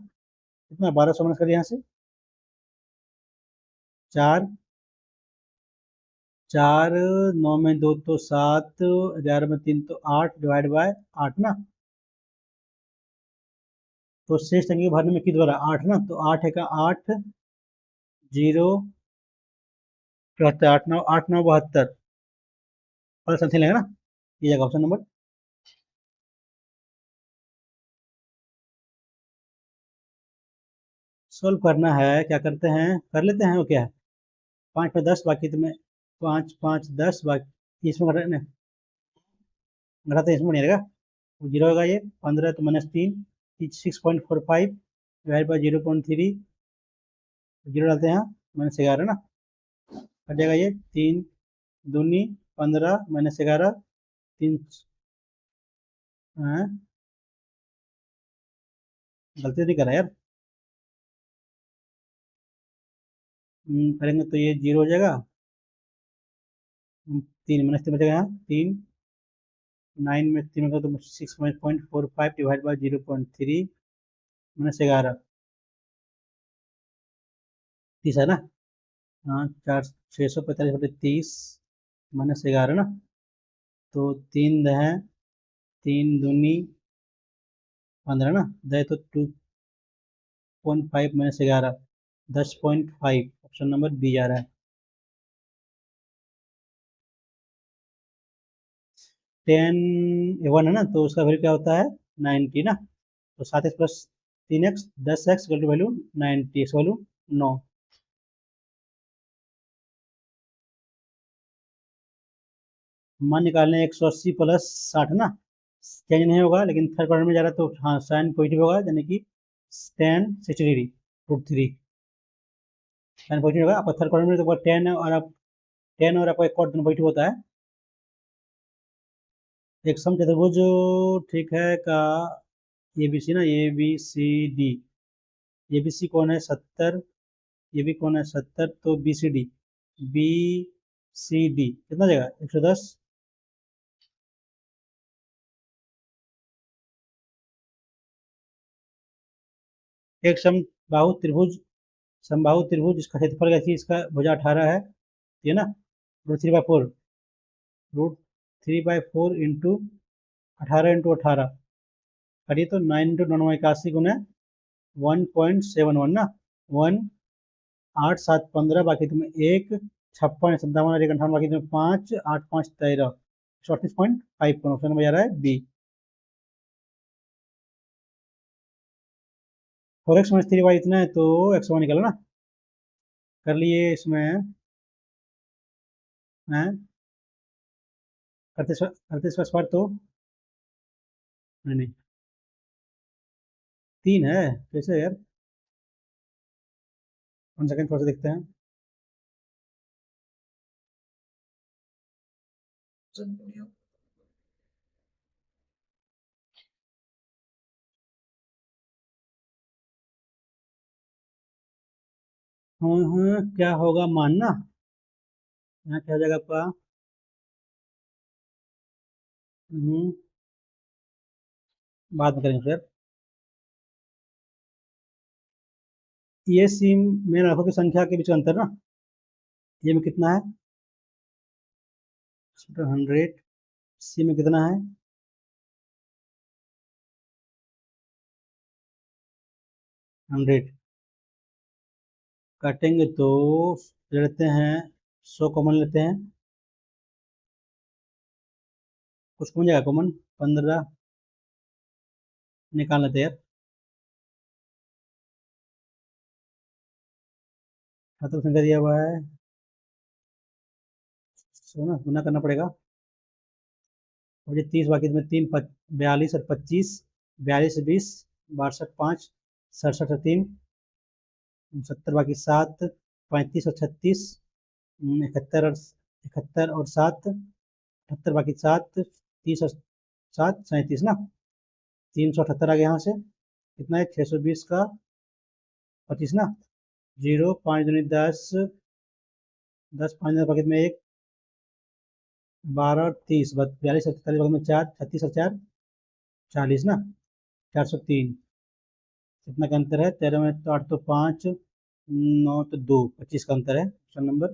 इतना 1200 माइनस करिए यहाँ से 4 4 9 में 2 तो 7 11 में 3 तो 8 डिवाइड बाय 8 ना। तो शेष टंकी भरने में कितना भरा 8 ना, तो 8 है का 8 0 74 8 9 72 और समथिंग लेगा ना, ये जगह ऑप्शन नंबर। सोल्व करना है, क्या करते हैं कर लेते हैं, वो क्या है 5 पे 10 बाकी तुम्हें 5 5 10 बाकी इसमें घटाते इसमें नहीं रहेगा, जीरो होगा ये 15 तो -3 6.45 डिवाइड बाई 0.3 जीरो डालते हैं -11 ना, कट जाएगा ये 3 दूनी 15 -11 3 गलती नहीं करा यार। करेंगे तो ये 0 हो जाएगा। 3 माइनस 3 बचेगा यहाँ 3, 9 में 3 होगा तो 6.45 डिवाइड बाई 0.3 माइनस 11, 30 है ना। हाँ 645/30 माइनस 11 ना। तो 3 दह 3 दूनी 15 ना, दे तो 2.5 माइनस 11 10.5, ऑप्शन नंबर बी आ रहा है। 1 है ना, तो उसका वैल्यू क्या होता है 90 ना। तो 7x plus 3x 10x value 90, x value 9। मान निकालने 180 प्लस 60 ना, चेंज नहीं होगा, लेकिन थर्ड क्वाड्रेंट में जा रहा है तो हाँ साइन पॉजिटिव होगा, यानी कि tan 60 डिग्री √3 साइन पॉजिटिव होगा। आपका थर्ड क्वाड्रेंट में तो टेन और आपका एक कॉट दोनों पॉजिटिव होता है। एक समचतुर्भुज ठीक है का ए बी सी ना, A B C D, A B C कौन है 70, ये भी कौन है 70, तो B C D, B C D कितना देगा 110। एक समबाहु त्रिभुज इसका क्षेत्रफल क्या चीज, इसका भुजा 18 है, ये ना, √3/4 इंटू 18 करिए तो 9 इंटू 9 81 गुना 1.71 ना, 1 8 7 15 बाकी तुम्हें 1 56 57 1 58 बाकी तुम्हें 5 8 5 13 38.5 ऑप्शन नंबर आ रहा है बी। 4x माइनस 3y इतना है तो x1 निकालो ना, कर लिए इसमें हैं, करते इसका स्क्वायर तो नहीं नहीं 3 है, कैसे यार, 1 सेकंड थोड़ा सा देखते हैं। हाँ हाँ क्या होगा मानना, यहाँ क्या हो जाएगा आपका, हम्म, बाद में करेंगे फिर। ये सी में लाखों की संख्या के बीच का अंतर ना, ये में कितना है 100, सी में कितना है 100, काटेंगे तो लेते हैं 100 कॉमन लेते हैं, कुछ कौन जाएगा कॉमन 15 निकाल लेते हैं यार। खत्म संख्या दिया हुआ है, सो ना गुना करना पड़ेगा। और ये 30 बाकी में 42 और 25, 42 20 62 5 67 और 3 70 बाकी 7 35 और 36 71 और 7 78 बाकी 7 30 और 7 37 ना, 378 आ गया यहाँ से, कितना है 620 का 25 ना, 0 5 दूनी 10 10 5 बाकी में 1 12 और 30 42 और 43 बाकी में 4 36 और 4 40 ना, 403, कितना का अंतर है 13 में तो 8 तो 5 9 तो 2 25 का अंतर है, ऑप्शन नंबर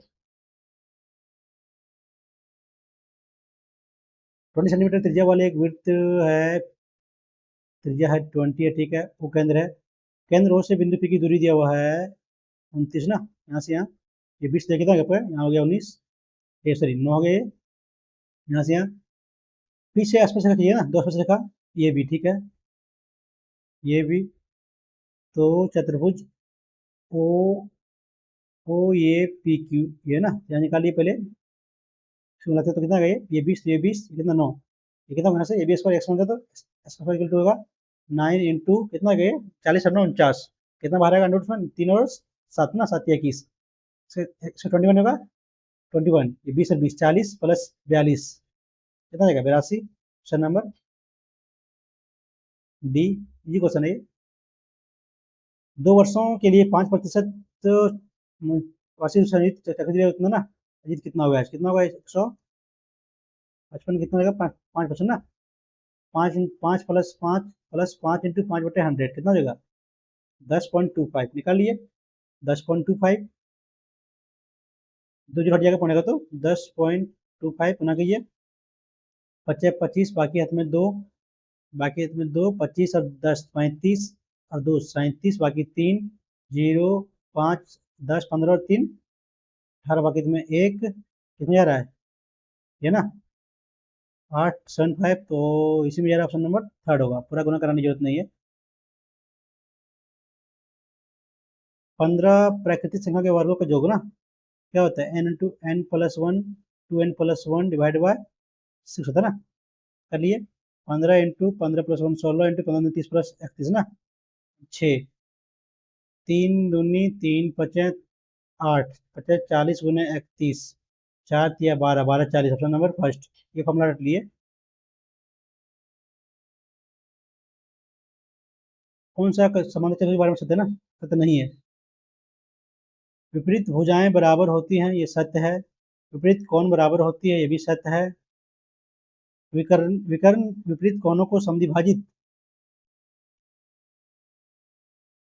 20 सेंटीमीटर त्रिज्या वाले एक वृत्त है, त्रिज्या है 20 है, ठीक है, वो केंद्र है, केंद्र ओ से बिंदु पी की दूरी दिया हुआ है 29 ना, यहाँ से यहाँ ये 20 देखिए था यहाँ हो गया 19, ये सॉरी 9 हो गया, ये यहाँ से यहाँ पीछे आसपास रखिए ना, 2 आसपास रखा, ये भी ठीक है, ये भी, तो चतुर्भुज ओ ओ ये पी क्यू, ये ना यहाँ निकालिए पहले, इसको मिलाते तो कितना गए ये 20 ये 20 कितना 9, ये कितना होना से ए बी स्क्वायर एक्स होता तो स्क्वायर इक्वल टू होगा 9 इंटू कितना गए 40 और 9 49, कितना बाहर आएगा अंडर रूट 3 और 7 ना 7 या 21, इससे 21 होगा 21, ये 20 और 20 40 प्लस 42 कितना आएगा 82, ऑप्शन नंबर डी, ये क्वेश्चन है। 2 वर्षों के लिए 5% वैसे संजीत चक्र दिया उतना ना। अजीत कितना हुआ है, कितना हुआ 155 कितना होगा, 5% ना। 5 इंटू 5/100 कितना हो जाएगा, 10.25 निकालिए। 10.25 दो जो हट जाएगा पौने का, तो 10.25 गुना कीजिए। 25 बाकी हाथ में 2, बाकी हाथ में 2, 25 और 10 35 और 2 37 बाकी 3 0 5 10 15 और 3 18 बाकी में 1 कितने जा रहा है ये ना 875। तो इसी में जा रहा ऑप्शन नंबर थर्ड होगा, पूरा गुना कराने की जरूरत नहीं है। 15 प्राकृतिक संख्या के वर्गों का योग ना क्या होता है, n into N plus one 2n+1 divide by 6 होता है ना। कर लिए 15 इंटू 15+1 16 इंटू 15 30 प्लस 31 ना 6 3 दूनी 3 पचे 8 पचे 40 गुने 31 4 या 12 12 40 ऑप्शन नंबर फर्स्ट। ये फॉर्मूला रख लिए। कौन सा समांतर चतुर्भुज के बारे में सत्य है ना, सत्य नहीं है। विपरीत भुजाएं बराबर होती हैं, ये सत्य है। विपरीत कोण बराबर होती है, ये भी सत्य है। विकर्ण विकर्ण विपरीत कोणों को समद्विभाजित,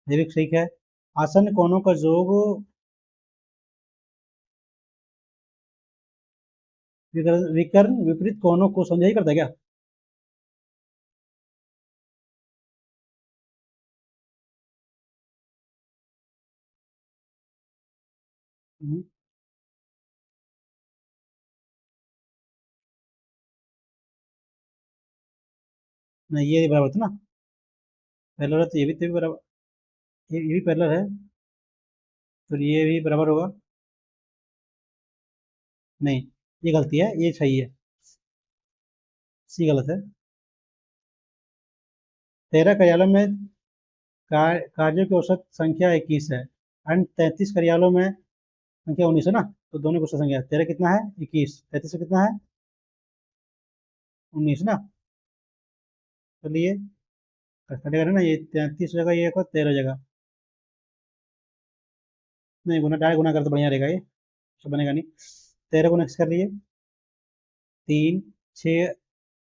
ये भी ठीक है। आसन्न कोणों का योग विकर्ण विकर्ण विपरीत कोणों को समझाई करता है क्या। हम्म, नहीं ये बराबर था ना, पैरेलल है तो ये भी बराबर, ये भी पैरेलल है, तो ये भी बराबर होगा। नहीं ये गलती है, ये सही है, सी गलत है। 13 कार्यालयों में कार्यों की औसत संख्या 21 है, एंड 33 कार्यालयों में संख्या 19 है ना। तो दोनों की औसत संख्या 13 कितना है 21, 33 कितना है 19 ना। चलिए कटेगा ना, ये 33 जगह, ये 13 जगह, नहीं गुना डायरेक्ट गुना कर तो बढ़िया रहेगा, ये तो बनेगा नहीं। 13 गुना कर लिए 3 6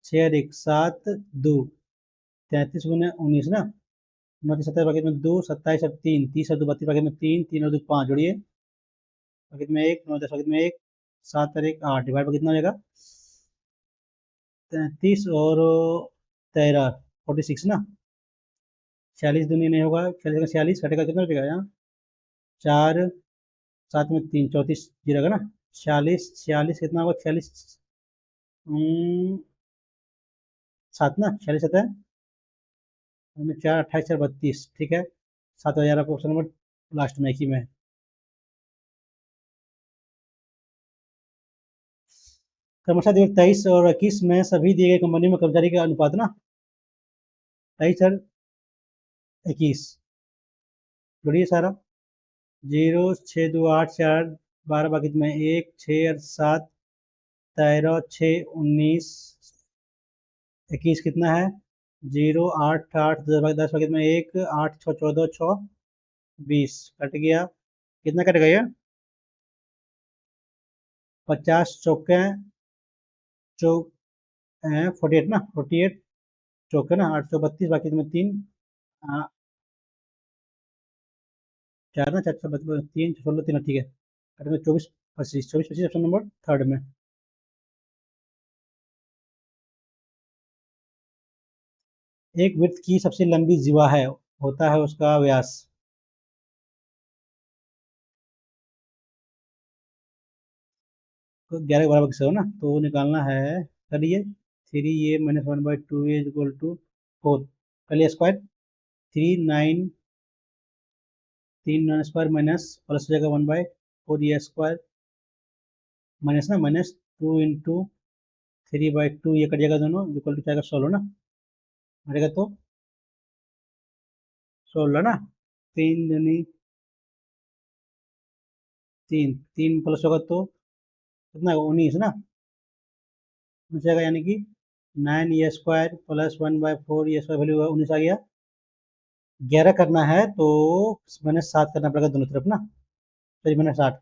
6 और 1 7 2 33 गुना 19 ना। 29 27 बाकी में 2 27 और 3 30 और 2 32 बाकी में 3 3 और 2 5 जोड़िए बाकी में 1 9 10 बाकी में 1 7 और 1 8 डिवाइड पर कितना हो जाएगा 33 और 13 46 ना। 46 दूनी नहीं होगा, 46 46 कटेगा कितना बचेगा यहाँ 4 7 में 3 34 जीरो का ना। 46 46 कितना होगा 46 7 ना 46 7 है 4 28 4 32 ठीक है। 7,000 आपका ऑप्शन नंबर लास्ट में एक ही में है। क्रमशः दिनांक 23 और 21 में सभी दिए गए कंपनी में कर्मचारी का अनुपात ना 23 और 21 जोड़िए सारा 0 6 2 8 4 12 बाकी में 1 6 और 7 13 6 19 21 कितना है 0 8 8 10 बाकी में 1 8 6 14 6 20 कट गया कितना कट गया 50 चौके चौक 48 ना 48 चौके ना 832 बाकी में 3 4 ना 4 3 16 3 ठीक है कट में 24 25 24 25 ऑप्शन नंबर थर्ड में। एक वृत्त की सबसे लंबी जीवा है होता है उसका व्यास। तो 11 बराबर किसका हो ना, तो वो निकालना है। चलिए 3a-1/2a = 4 कर स्क्वायर 3 9 3 9 स्क्वायर माइनस प्लस हो जाएगा 1/4a² माइनस ना माइनस 2 इंटू 3/2 ये कट जाएगा दोनों इक्वल टू जाएगा 16 ना। हटेगा तो 16 ना। 3 दूनी 3 3 प्लस होगा तो कितना 19 ना हो जाएगा, यानी कि 9a² प्लस 1/4 ये स्क्वायर वैल्यू 19 आ गया। 11 करना है तो -7 करना पड़ेगा दोनों तरफ ना, तो -8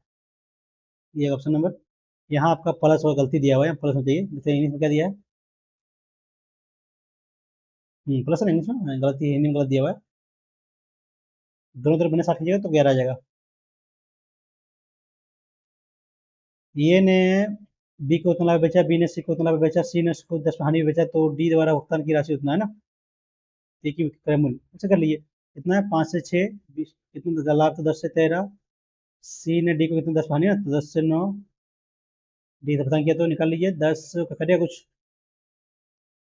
ये ऑप्शन नंबर। यहाँ आपका प्लस और गलती दिया हुआ है, प्लस होना चाहिए, जैसे इंग्लिश में क्या दिया है, प्लस है इंग्लिश में, गलती हिंदी में गलत दिया हुआ है। दोनों तरफ मैंने 60 कीजिएगा तो 11 आ जाएगा। ए ने बी को उतना लाभ बेचा, बी ने सी को उतना लाभ बेचा, सी ने उसको 10 हानि बेचा, तो डी द्वारा भुगतान की राशि उतना है ना, एक ही क्रय मूल्य, ऐसे कर लीजिए। कितना है, 5 से 6 20, कितना लाभ, तो 10 से 13। सी ने डी को कितना 10 हानि ना, तो 10 से 9, डी से भुगतान किया तो निकाल लीजिए। 10 का करिए कुछ,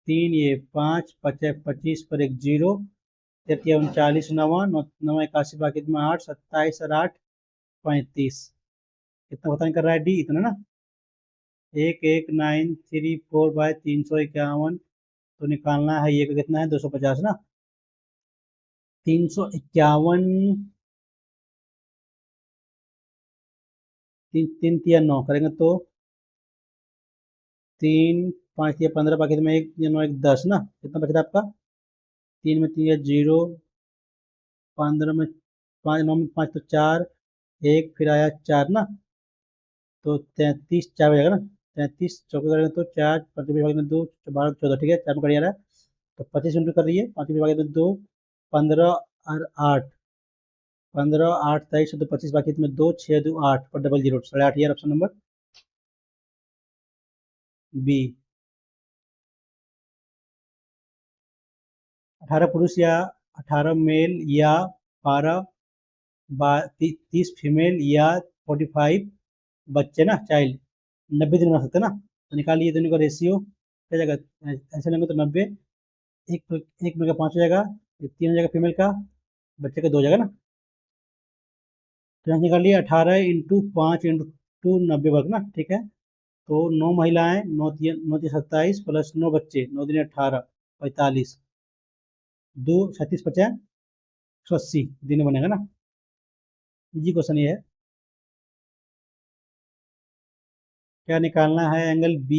3 ये 5 5 25 पर एक जीरो, 33 39 नवा 9 81 बाकी में 8 27 और 8 35। कितना भुगतान कर रहा है डी, इतना ना, 11,934/351। तो निकालना है ये का कितना है, 250 ना, 351, तीन तीन तिया 9 करेंगे तो 3 5 तिया 15 बाकी में 1 या 9 1 10 ना, कितना बच रहा है आपका, 3 में 3 जीरो, 15 में 5 9 में 5 तो 4, एक फिर आया 4 ना, तो 33 4 हो जाएगा ना, 33 चौके करेंगे तो 4 25 भागे में 2 12 14, ठीक है, 4 में कट जा रहा है, तो 25 इंटू कर रही है, 5 भागे में 2 15 और 8, 15 8 23 तो 25 बाकी में 2 6 2 8 पर double zero, 8.5 option number B. 18 पुरुष या 18 मेल या 12 30 फीमेल या 45 बच्चे ना, चाइल्ड 90 दिन बना सकते हैं ना, तो निकालिए दोनों का रेशियो क्या जाएगा, ऐसे लेंगे तो 90, एक मेल का 5 हो जाएगा, 3 हो जाएगा फीमेल का, बच्चे का 2 हो जाएगा ना, तो यहाँ निकालिए 18 इंटू 5 इंटू 90 वर्ग ना, ठीक है। तो 9 महिलाएं, 9 27 प्लस 9 बच्चे, 9 दिन 18 45, 2 37 50 180 दिन बनेगा ना। इजी क्वेश्चन ये है। क्या निकालना है, एंगल बी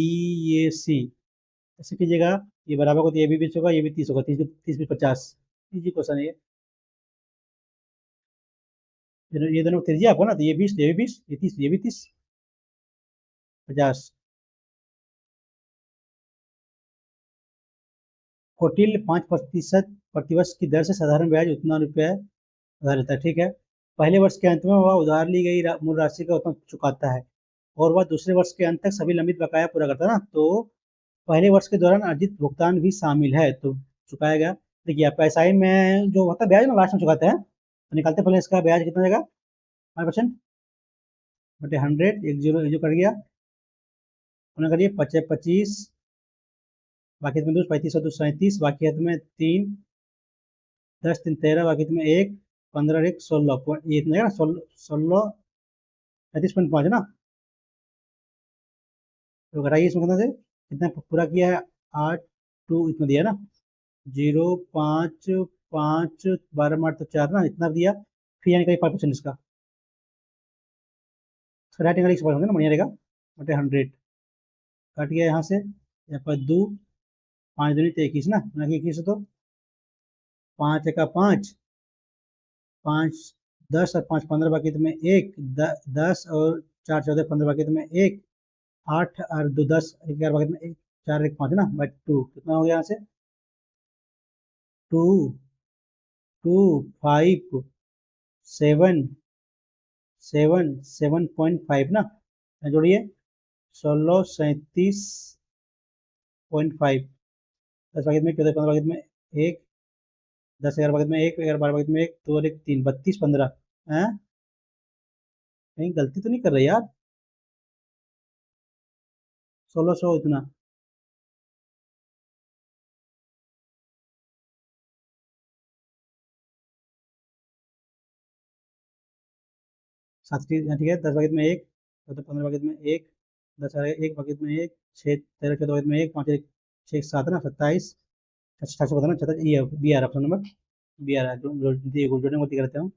ए सी, ऐसे कीजिएगा, ये बराबर को तो ये भी 20 होगा, ये भी 30 होगा, 30 30 भी 50। इजी क्वेश्चन है ये दोनों त्रिज्या आपको ना, तो ये 20 ये भी 20 ये 30 ये भी 30 50। कोटिल 5% प्रतिवर्ष की दर से साधारण ब्याज उतना रुपया उधार लेता है, ठीक है। पहले वर्ष के अंत में वह उधार ली गई मूल राशि का उतना चुकाता है, और वह दूसरे वर्ष के अंत तक सभी लंबित बकाया पूरा करता है ना, तो पहले वर्ष के दौरान अर्जित भुगतान भी शामिल है, तो चुकाया गया। देखिए आपका एसआई में जो होता है ब्याज ना, लास्ट में चुकाते हैं, तो निकालते पहले इसका ब्याज कितना जाएगा, 5% बटे 100, एक जीरो जो कर गया, उन्हें करिए 25 बाकी में 2 35 और 2 37 बाकी है तुम्हें 3 10 3 13 बाकी तुम्हें 1 15 1 16 ये इतना है ना, 16 35.5 ना, तो घटाइए इसमें कितना से, कितना पूरा किया है, 8 2 इतना दिया ना, 0 5 5 12 में 8 तो 4 ना, इतना दिया, फिर यानी कहीं 5% इसका, राइट एंगल एक्स ना, बढ़िया रहेगा, बटे 100 कट गया यहाँ से, यहाँ पर 2 5 दूनी तो 21 ना, 21 तो 5 का 5 5 10 और 5 15 बाकी तुम्हें 1 10 और 4 14 15 बाकी तुम्हें 1 8 और 2 10 11 बाकी तुम्हें 1 4 1 5 ना, बाई 2 कितना हो गया यहाँ से, 2 2 5 7 7 7.5 ना, यहाँ जोड़िए 16 37.5, 10 बाकी में 14 15 बाकी में 1 10 11 बाकी में 1 11 12 बाकी में 1 2 और 1 3 32 15 है, कहीं गलती तो नहीं कर रही यार, 1600 इतना, 7 ठीक है, 10 बाकी में 1 15 बाकी में 1 10 1 बाकी में 1 6 13 14 बाकी में 1 5 1 6 7 ना 27 700 बताना 27, ये B R option number B R जोड़ने को करते हैं,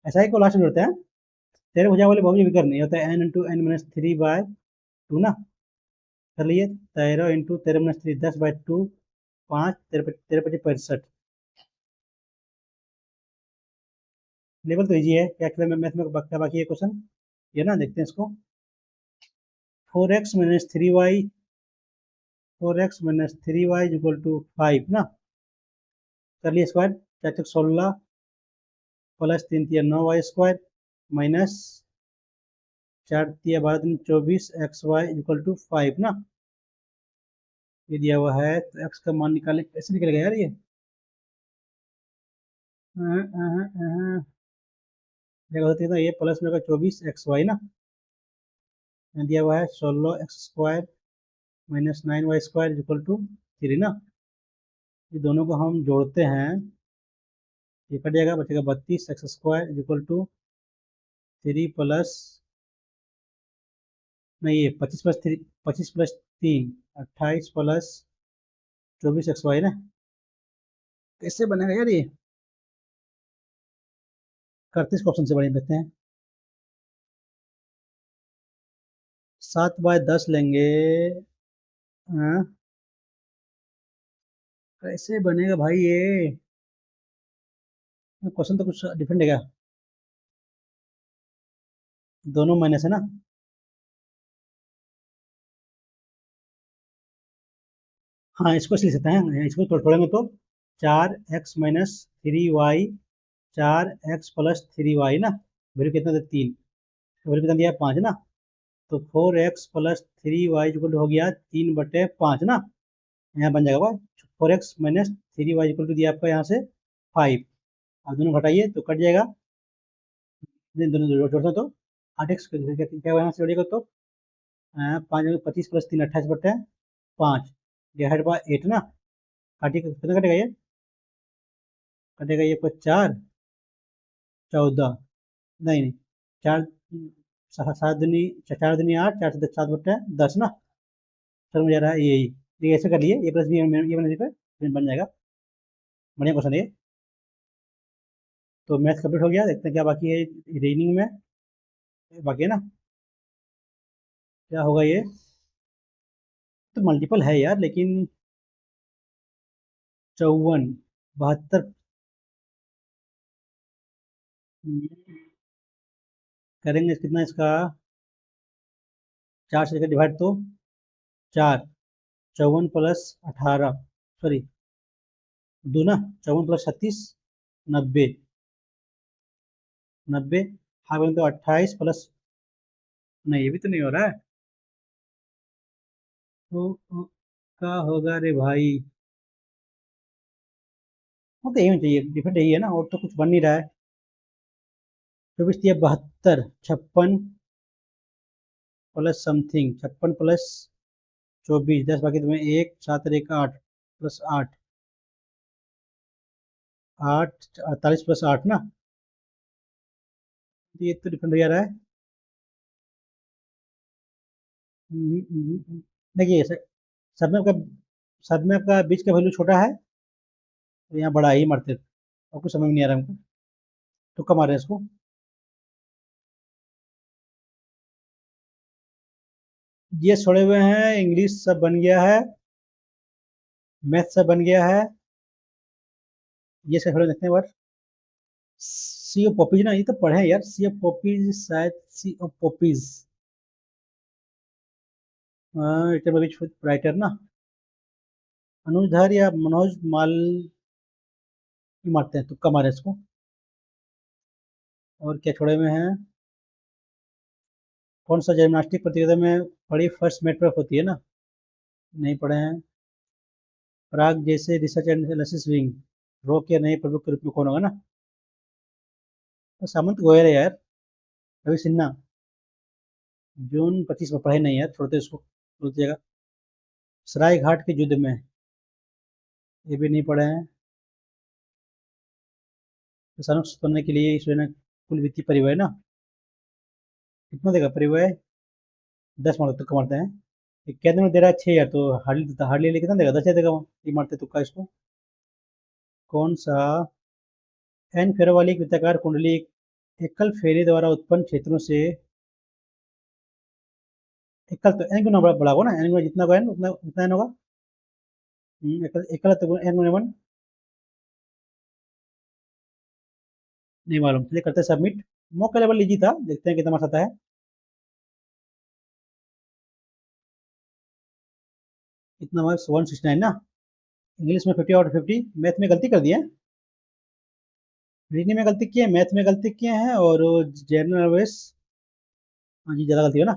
ऐसा ही को लास्ट में जोड़ते हैं। तेरह भुजा वाले बहुभुज विकर्ण नहीं होता है, एन इंटू एन माइनस 3/2 ना, कर लिए 13 इंटू 13 माइनस 3 10/2 5 13 13 25 65। लेवल तो इजी है, क्या मैथ में बाकी है क्वेश्चन, ये ना, देखते हैं इसको। 4x minus 3y, 4x minus 3y equal to 5 ना। कर लिया square, 4 16 plus 3 9 Y square minus 4 3 12 24 XY equal to 5 ना। ये दिया हुआ है, तो x का मान निकालने कैसे निकलेगा यार ये? देखो होती है ना, ये प्लस में 24 XY ना। यहाँ दिया हुआ है 16x² minus 9y² equal to 3 ना। ये दोनों को हम जोड़ते हैं, ये कट जाएगा, बचेगा 32x² इक्वल टू 3 प्लस, नहीं ये 25 प्लस 3, 25 प्लस 3 28 प्लस 24 XY ना। कैसे बनेगा यार ये? करते इसको ऑप्शन से बढ़िया देखते हैं। 7/10 लेंगे। हाँ, कैसे बनेगा भाई ये? क्वेश्चन तो कुछ डिफरेंट है क्या? दोनों माइनस है ना। हाँ, इसको लिख सकते हैं, इसको तोड़ेंगे तो 4x minus 3y, 4x plus 3y ना। वैल्यू कितना था? 3। वैल्यू कितना दिया? 5 ना। तो 4x प्लस 3y इक्वल हो गया 3/5 ना। यहाँ बन जाएगा 4x minus 3y equal to दिया आपका यहाँ से 5। अब दोनों घटाइए तो कट जाएगा, दोनों जोड़ते तो 8x क्या हुआ यहाँ से जोड़िएगा तो 5 25 प्लस 3 28/5 डिवाइड बाय 8 ना। काटिए, कितना कटेगा ये? कटेगा ये पर 4 14, नहीं नहीं, 4 7 दूनी 4 दूनी 8, 4 से 7/10 ना। चलो मुझे आ रहा है यही, ये ऐसे कर लिए, ये प्लस बी ये बन जाएगा। बढ़िया क्वेश्चन है ये। तो मैथ कंप्लीट हो गया, देखते हैं क्या बाकी है रीजनिंग में। बाकी है ना, क्या होगा ये? तो मल्टीपल है यार, लेकिन 54 72 करेंगे कितना इसका? 4 से डिवाइड तो 4, 54 प्लस 18, सॉरी 2 ना, 54 प्लस 36 90, 90 हाँ बोले तो 28 प्लस, नहीं ये भी तो नहीं हो रहा है। तो क्या होगा रे भाई? वो तो यही होना चाहिए, डिफरेंट यही है ना, और तो कुछ बन नहीं रहा है। 24 56 प्लस समथिंग, 56 प्लस 24 10, बाकी तुम्हें 1 7 और 1 8 प्लस 8, 8 48 प्लस 8 ना। ये तो डिफरेंट हो जा रहा है। देखिए सब में आपका सब में आपका बीच का वैल्यू छोटा है, तो यहाँ बड़ा ही मारते, और कुछ समझ में नहीं आ रहा हमको। तो कम आ रहा है इसको। ये छोड़े हुए हैं, इंग्लिश सब बन गया है, मैथ सब बन गया है। ये सब थोड़े देखते हैं बार। सी ऑफ पॉपीज ना, ये तो पढ़े हैं यार, सी ऑफ पॉपीज शायद, सी ऑफ पॉपीज राइटर ना, अनुजधर या मनोज माल ही मारते हैं, तुक्का मारे इसको। और क्या छोड़े हुए हैं? कौन सा जिम्नास्टिक प्रतियोगिता में बड़ी फर्स्ट मेट पर होती है ना, नहीं पढ़े हैं। प्राग जैसे रिसर्च एंड एनालिसिस विंग, रो के नए प्रमुख के रूप में कौन होगा ना? तो सामंत गोयल है यार, रवि सिन्हा। जून 25 में पढ़े नहीं यार, छोड़ते इसको, भूल जाएगा। सराय घाट के युद्ध में, ये भी नहीं पढ़े हैं। किसानों को बनने के लिए ईश्वर ने कुल वित्तीय परिव्यय ना, कितना देगा परिव्यय? 10 मारते तुक्का मारते हैं। ये क्या दिन में दे रहा है? 6 यार, तो हार्डली हार्डली कितना देगा? 10 देगा वो, ये मारते तुक्का इसको। कौन सा एन फेरो वाली एक वृत्ताकार कुंडली एकल फेरे द्वारा उत्पन्न क्षेत्रों से, एकल तो एन गुना बड़ा होगा ना, एन गुना जितना एन उतना उतना एन होगा। एकल एकल तो एन गुना 1, नहीं मालूम, चलिए करते हैं सबमिट। मौका लेवल लीजिए था, देखते हैं कितना मार्क्स आता है। इतना मार्क्स 169 ना। इंग्लिश में 50 आउट ऑफ 50। मैथ में गलती कर दिए हैं, रीजनिंग में गलती किए, मैथ में गलती किए हैं, और जनरल अवेयरनेस, हाँ जी ज़्यादा गलती है ना।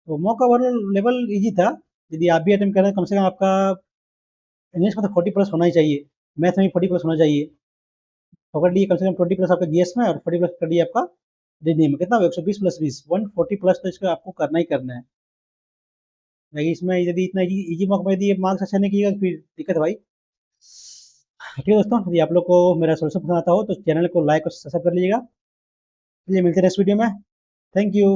तो मॉक का ओवरऑल लेवल इजी था। यदि आप भी अटेम्प्ट करें, कम से कम आपका इंग्लिश में तो 40 प्लस होना ही चाहिए, मैथ में भी 40 प्लस होना चाहिए। पकड़ लिए कम से कम 20 प्लस आपका जीएस में, और 40 प्लस कर लिए आपका रीजनिंग में। कितना होगा? 120 प्लस 20, 140 प्लस, तो इसको आपको करना ही करना है। नहीं, इसमें यदि इतना इजी मॉक में यदि मार्क्स अच्छा नहीं किएगा तो फिर दिक्कत है भाई। ठीक है दोस्तों, यदि आप लोग को मेरा सोल्यूशन पसंद आता हो तो चैनल को लाइक और सब्सक्राइब कर लीजिएगा। चलिए मिलते हैं नेक्स्ट वीडियो में। Thank you.